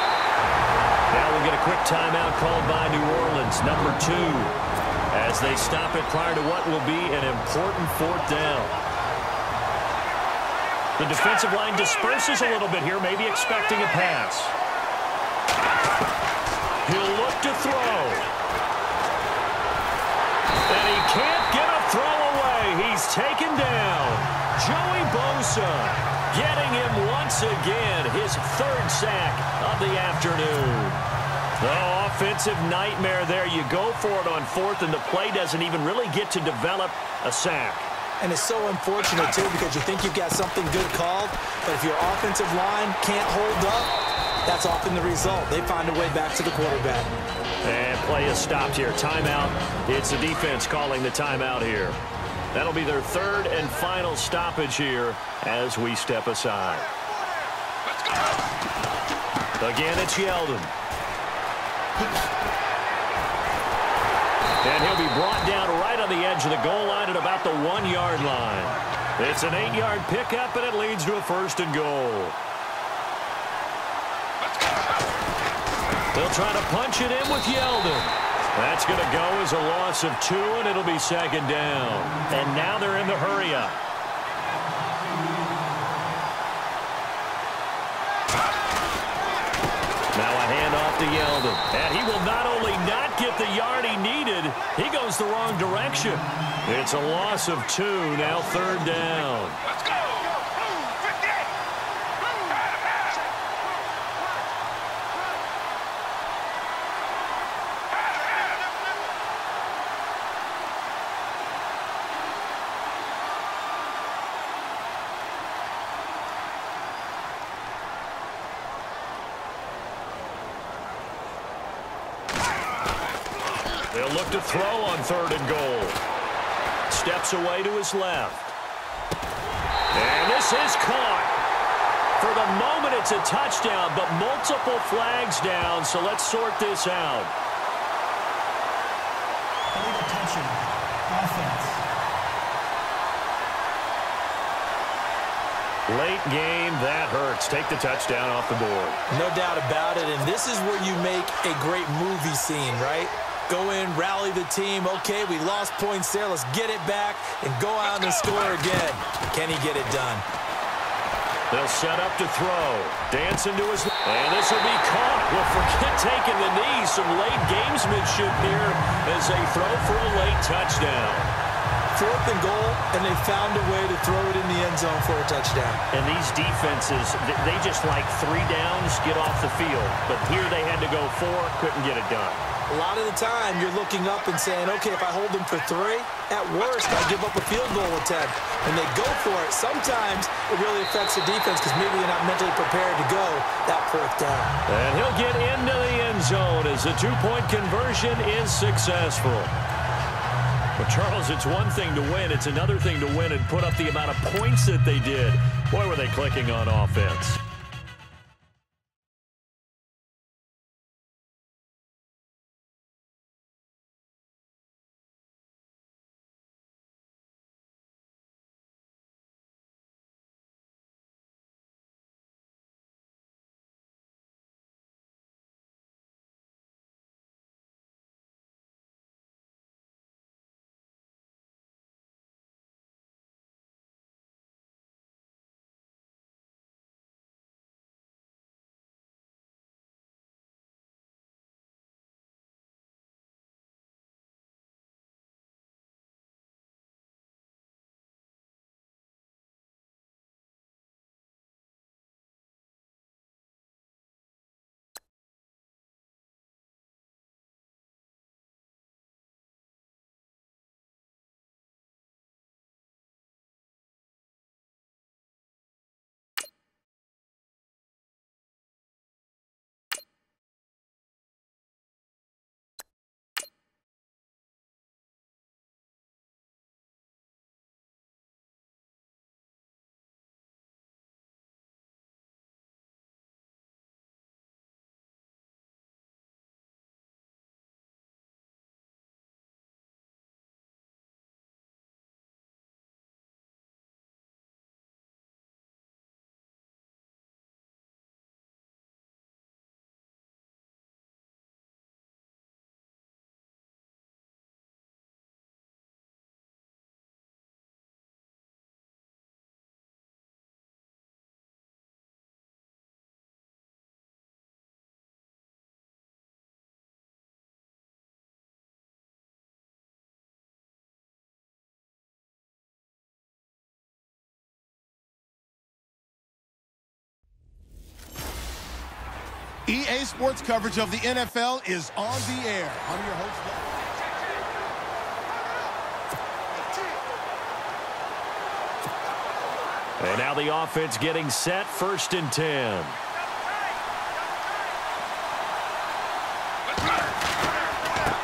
Now we'll get a quick timeout called by New Orleans, number 2, as they stop it prior to what will be an important fourth down. The defensive line disperses a little bit here, maybe expecting a pass. He'll look to throw. And he can't get a throw away. He's taken down. Joey Bosa getting him once again, his third sack of the afternoon. The offensive nightmare there. You go for it on fourth, and the play doesn't even really get to develop a sack. And it's so unfortunate, too, because you think you've got something good called, but if your offensive line can't hold up, that's often the result. They find a way back to the quarterback. And play is stopped here. Timeout. It's the defense calling the timeout here. That'll be their third and final stoppage here as we step aside. Again, it's Yeldon. And he'll be brought down right on the edge of the goal line at about the 1-yard line. It's an 8-yard pickup, and it leads to a first and goal. They'll try to punch it in with Yeldon. That's going to go as a loss of 2, and it'll be second down. And now they're in the hurry-up. Now a handoff to Yeldon. And he will not only not get the yard he needed, he goes the wrong direction. It's a loss of 2, now third down. Let's go. They'll look to throw on third and goal. Steps away to his left. And this is caught. For the moment, it's a touchdown, but multiple flags down, so let's sort this out. Illegal touching. Offense. Late game, that hurts. Take the touchdown off the board. No doubt about it, and this is where you make a great movie scene, right? Go in, rally the team. Okay, we lost points there. Let's get it back and go out and score again. Can he get it done? They'll set up to throw. Dance into his... And this will be caught. Well, forget taking the knee. Some late gamesmanship here as they throw for a late touchdown. Fourth and goal, and they found a way to throw it in the end zone for a touchdown. And these defenses, they just like 3 downs, get off the field. But here they had to go 4, couldn't get it done. A lot of the time, you're looking up and saying, okay, if I hold them for 3, at worst, I give up a field goal attempt. And they go for it. Sometimes it really affects the defense because maybe they're not mentally prepared to go that fourth down. And he'll get into the end zone as the 2-point conversion is successful. Charles, it's one thing to win. It's another thing to win and put up the amount of points that they did. Boy, were they clicking on offense. EA Sports coverage of the NFL is on the air. I'm your host. And now the offense getting set, 1st and 10.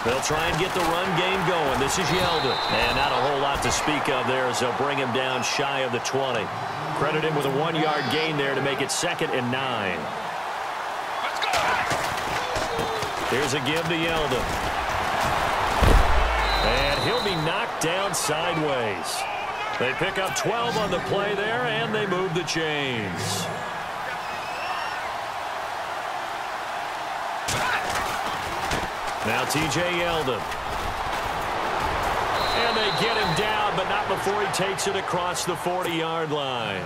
They'll try and get the run game going. This is Yeldon. And not a whole lot to speak of there as they'll bring him down shy of the 20. Credit him with a 1-yard gain there to make it 2nd and 9. Here's a give to Yeldon. And he'll be knocked down sideways. They pick up 12 on the play there, and they move the chains. Now T.J. Yeldon. And they get him down, but not before he takes it across the 40-yard line.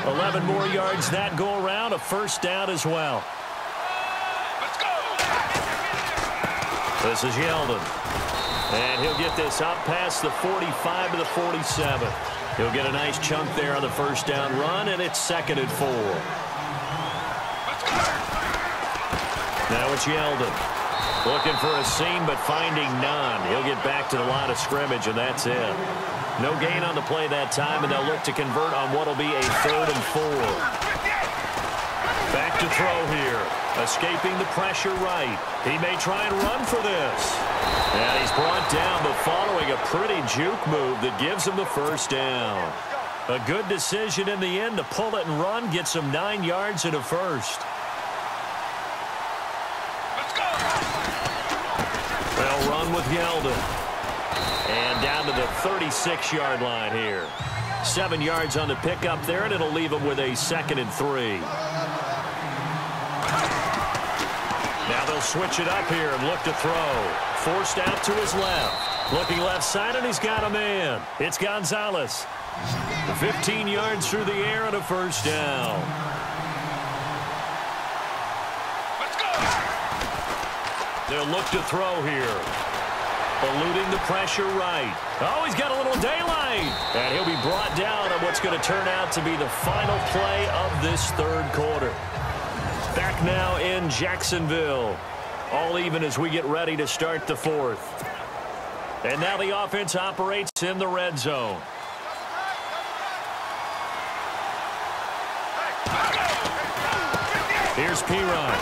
11 more yards that go around, a 1st down as well. This is Yeldon. And he'll get this up past the 45 to the 47. He'll get a nice chunk there on the 1st down run, and it's 2nd and 4. Now it's Yeldon. Looking for a seam, but finding none. He'll get back to the line of scrimmage, and that's it. No gain on the play that time, and they'll look to convert on what will be a 3rd and 4. Back to throw here. Escaping the pressure right. He may try and run for this. And he's brought down, but following a pretty juke move that gives him the 1st down. A good decision in the end to pull it and run, get some 9 yards and a 1st. They'll run with Yeldon. And down to the 36-yard line here. 7 yards on the pickup there, and it'll leave him with a 2nd and 3. Now they'll switch it up here and look to throw. Forced out to his left. Looking left side, and he's got a man. It's Gonzalez. 15 yards through the air and a 1st down. Let's go. They'll look to throw here. Eluding the pressure right. Oh, he's got a little daylight. And he'll be brought down on what's going to turn out to be the final play of this 3rd quarter. Back now in Jacksonville. All even as we get ready to start the 4th. And now the offense operates in the red zone. Here's Piron.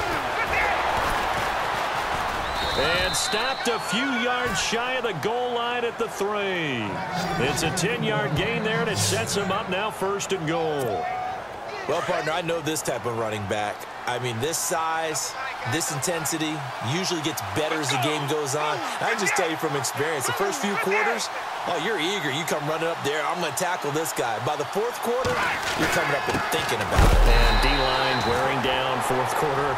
And stopped a few yards shy of the goal line at the 3. It's a 10-yard gain there, and it sets him up now 1st and goal. Well, partner, I know this type of running back. I mean, this size, this intensity usually gets better as the game goes on. I can just tell you from experience, the first few quarters, oh, you're eager. You come running up there, I'm going to tackle this guy. By the 4th quarter, you're coming up and thinking about it. And D-line wearing down 4th quarter.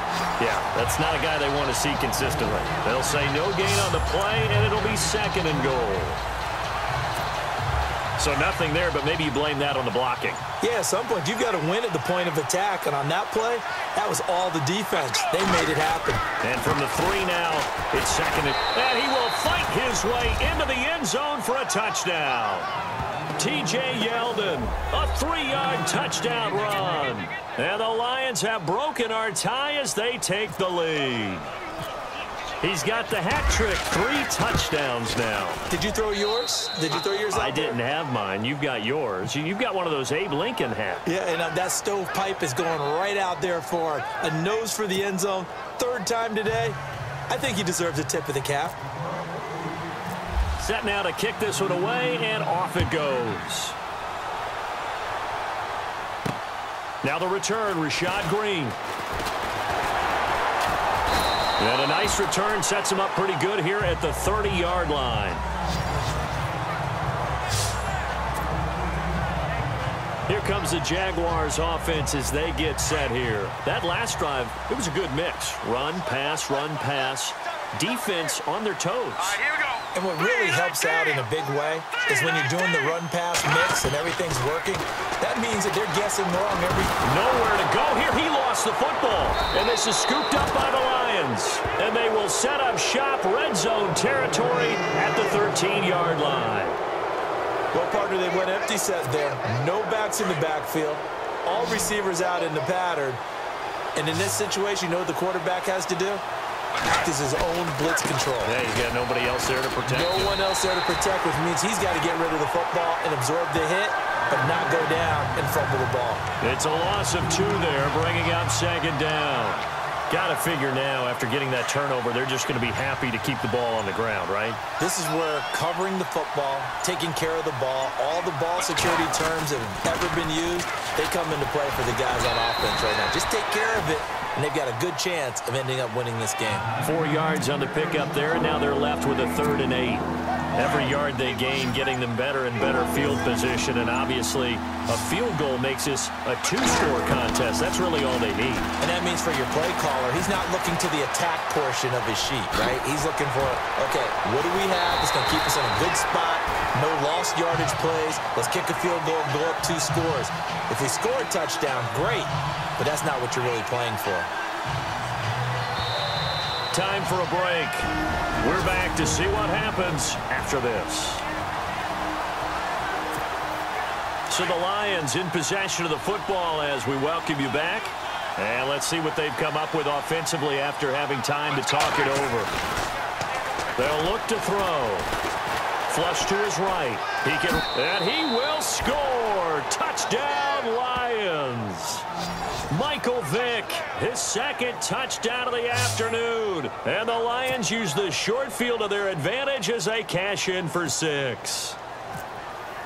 Yeah, that's not a guy they want to see consistently. They'll say no gain on the play, and it'll be 2nd and goal. So nothing there, but maybe you blame that on the blocking. Yeah, at some point, you've got to win at the point of attack. And on that play, that was all the defense. They made it happen. And from the 3 now, it's 2nd. And he will fight his way into the end zone for a touchdown. T.J. Yeldon, a 3-yard touchdown run. And the Lions have broken our tie as they take the lead. He's got the hat trick, 3 touchdowns now. Did you throw yours? Did you throw yours out I there? didn't have mine. You've got yours. You've got one of those Abe Lincoln hats. Yeah, and that stovepipe is going right out there for a nose for the end zone. 3rd time today. I think he deserves a tip of the cap. Set now to kick this one away, and off it goes. Now the return, Rashad Green. And a nice return sets him up pretty good here at the 30-yard line. Here comes the Jaguars offense as they get set here. That last drive, it was a good mix. Run, pass, defense on their toes. All right, here we go. And what really helps out in a big way is when you're doing the run-pass mix and everything's working, that means that they're guessing wrong every... Nowhere to go here. He lost the football. And this is scooped up by the Lions. And they will set up shop red zone territory at the 13-yard line. Well, partner, they went empty set there. No backs in the backfield. All receivers out in the pattern. And in this situation, you know what the quarterback has to do? Act as his own blitz control. Yeah, he's got nobody else there to protect him. No one else there to protect, which means he's got to get rid of the football and absorb the hit, but not go down and fumble the ball. It's a loss of 2 there, bringing up 2nd down. Got to figure now, after getting that turnover, they're just going to be happy to keep the ball on the ground, right? This is where covering the football, taking care of the ball, all the ball security terms that have ever been used, they come into play for the guys on offense right now. Just take care of it, and they've got a good chance of ending up winning this game. 4 yards on the pickup there, and now they're left with a 3rd and 8. Every yard they gain getting them better and better field position, and obviously a field goal makes this a 2-score contest. That's really all they need. And that means for your play caller, he's not looking to the attack portion of his sheet, right? He's looking for, okay, what do we have that's going to keep us in a good spot? No lost yardage plays. Let's kick a field goal and go up 2 scores. If we score a touchdown, great, but that's not what you're really playing for. Time for a break. We're back to see what happens after this. So the Lions in possession of the football as we welcome you back. And let's see what they've come up with offensively after having time to talk it over. They'll look to throw. Flush to his right. And he will score. Touchdown, Lions. Michael Vick, his 2nd touchdown of the afternoon. And the Lions use the short field to their advantage as they cash in for 6.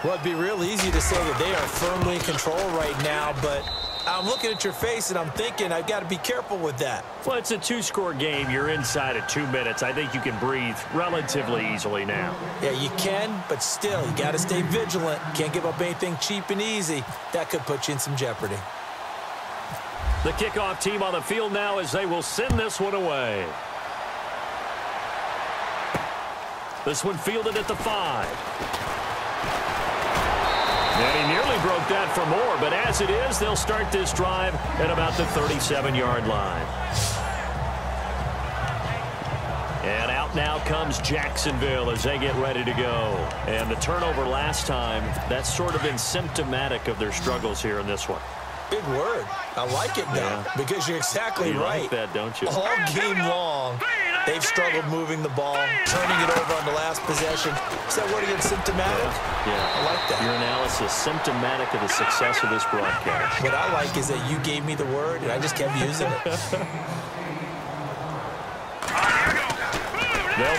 Well, it'd be real easy to say that they are firmly in control right now, but I'm looking at your face and I'm thinking I've got to be careful with that. Well, it's a 2-score game. You're inside at 2 minutes. I think you can breathe relatively easily now. Yeah, you can, but still, you got to stay vigilant. Can't give up anything cheap and easy. That could put you in some jeopardy. The kickoff team on the field now as they will send this one away. This one fielded at the 5. And he nearly broke that for more, but as it is, they'll start this drive at about the 37-yard line. And out now comes Jacksonville as they get ready to go. And the turnover last time, that's sort of been symptomatic of their struggles here in this one. Big word. I like it now because you're exactly right. You like that, don't you? All game long, they've struggled moving the ball, turning it over on the last possession. Is that word again, symptomatic? Yeah. I like that. Your analysis, symptomatic of the success of this broadcast. What I like is that you gave me the word, and I just kept using it. All right, here we go.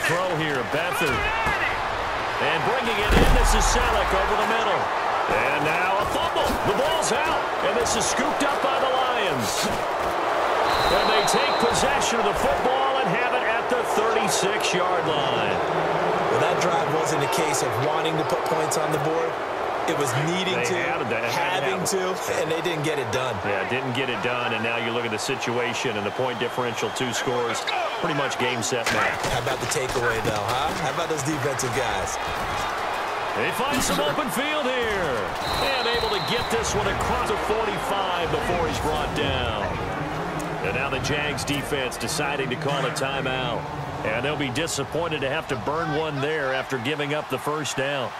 throw here. Beathard. And bringing it in, this is Selleck over the middle. And now a fumble. The ball's out. And this is scooped up by the Lions. And they take possession of the football and have it at the 36-yard line. Well, that drive wasn't a case of wanting to put points on the board. It was needing to, having to, and they didn't get it done. Yeah, didn't get it done, and now you look at the situation and the point differential, 2 scores, pretty much game, set, match. How about the takeaway, though, huh? How about those defensive guys? They find some open field here. And able to get this one across the 45 before he's brought down. And now the Jags defense deciding to call a timeout. And they'll be disappointed to have to burn one there after giving up the first down.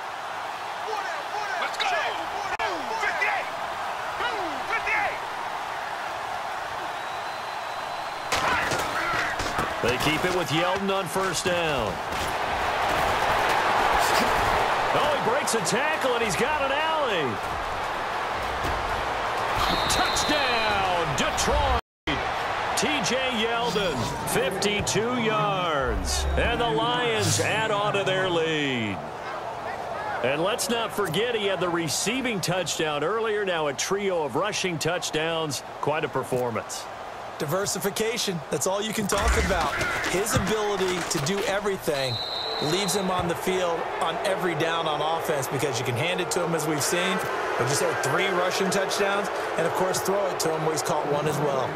They keep it with Yeldon on first down. Oh, he breaks a tackle, and he's got an alley. Touchdown, Detroit. T.J. Yeldon, 52 yards. And the Lions add on to their lead. And let's not forget he had the receiving touchdown earlier. Now a trio of rushing touchdowns. Quite a performance. Diversification, that's all you can talk about. His ability to do everything leaves him on the field on every down on offense because you can hand it to him, as we've seen, but just had 3 rushing touchdowns, and, of course, throw it to him where he's caught 1 as well.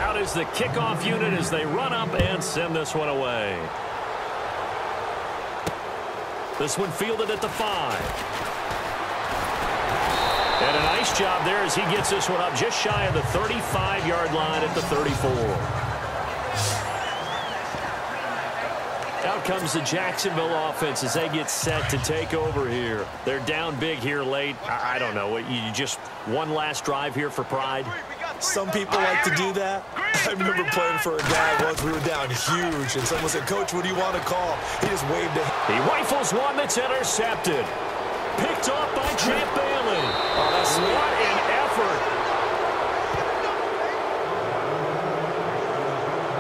Out is the kickoff unit as they run up and send this one away. This one fielded at the 5. And a nice job there as he gets this one up just shy of the 35-yard line at the 34. Out comes the Jacksonville offense as they get set to take over here. They're down big here late. I don't know. You just one last drive here for pride? Some people like to do that. I remember playing for a guy once. We were down huge, and someone said, "Coach, what do you want to call?" He just waved it. He rifles one that's intercepted. Picked off by Champ Bailey. Oh, that's sweet. What an effort.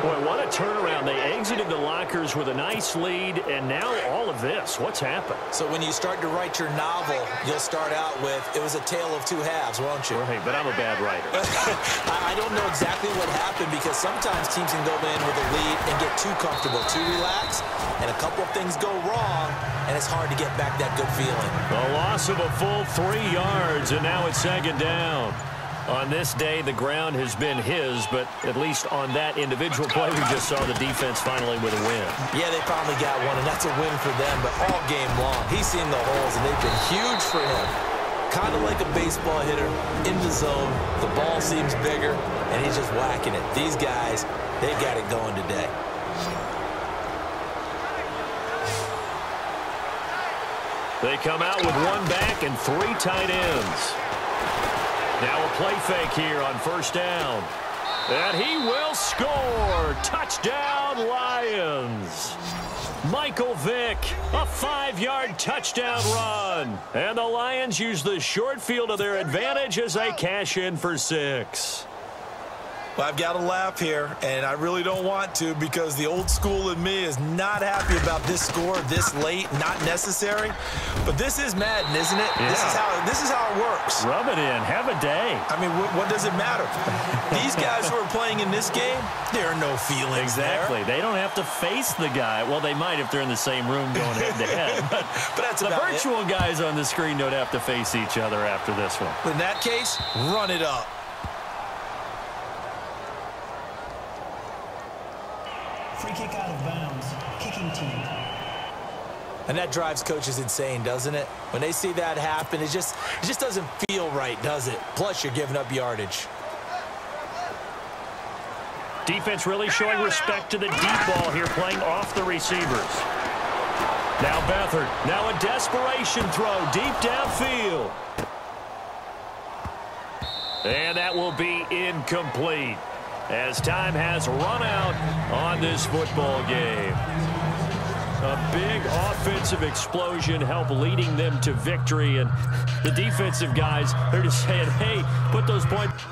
Boy, what a turnaround. They exited the lockers with a nice lead, and now all of this. What's happened? So when you start to write your novel, you'll start out with, it was a tale of 2 halves, won't you? Right, but I'm a bad writer. I don't know exactly what happened because sometimes teams can go in with a lead and get too comfortable, too relaxed, and a couple of things go wrong, and it's hard to get back that good feeling. A loss of a full 3 yards, and now it's 2nd down. On this day, the ground has been his, but at least on that individual play, we just saw the defense finally with a win. Yeah, they finally got one, and that's a win for them, but all game long, he's seen the holes, and they've been huge for him. Kind of like a baseball hitter in the zone. The ball seems bigger, and he's just whacking it. These guys, they've got it going today. They come out with 1 back and 3 tight ends. Now a play fake here on first down. And he will score. Touchdown, Lions. Michael Vick, a 5-yard touchdown run. And the Lions use the short field to their advantage as they cash in for 6. Well, I've got to laugh here, and I really don't want to because the old school in me is not happy about this score this late, not necessary. But this is Madden, isn't it? Yeah. This is how it works. Rub it in. Have a day. I mean, what does it matter? These guys who are playing in this game, there are no feelings Exactly. there. They don't have to face the guy. Well, they might if they're in the same room going head-to-head. But that's the about virtual guys on the screen don't have to face each other after this one. In that case, run it up. Free kick out of bounds. Kicking team. And that drives coaches insane, doesn't it? When they see that happen, it just doesn't feel right, does it? Plus, you're giving up yardage. Defense really showing respect to the deep ball here, playing off the receivers. Now Beathard. Now a desperation throw deep downfield. And that will be incomplete, as time has run out on this football game. A big offensive explosion helped leading them to victory, and the defensive guys are just saying, hey, put those points.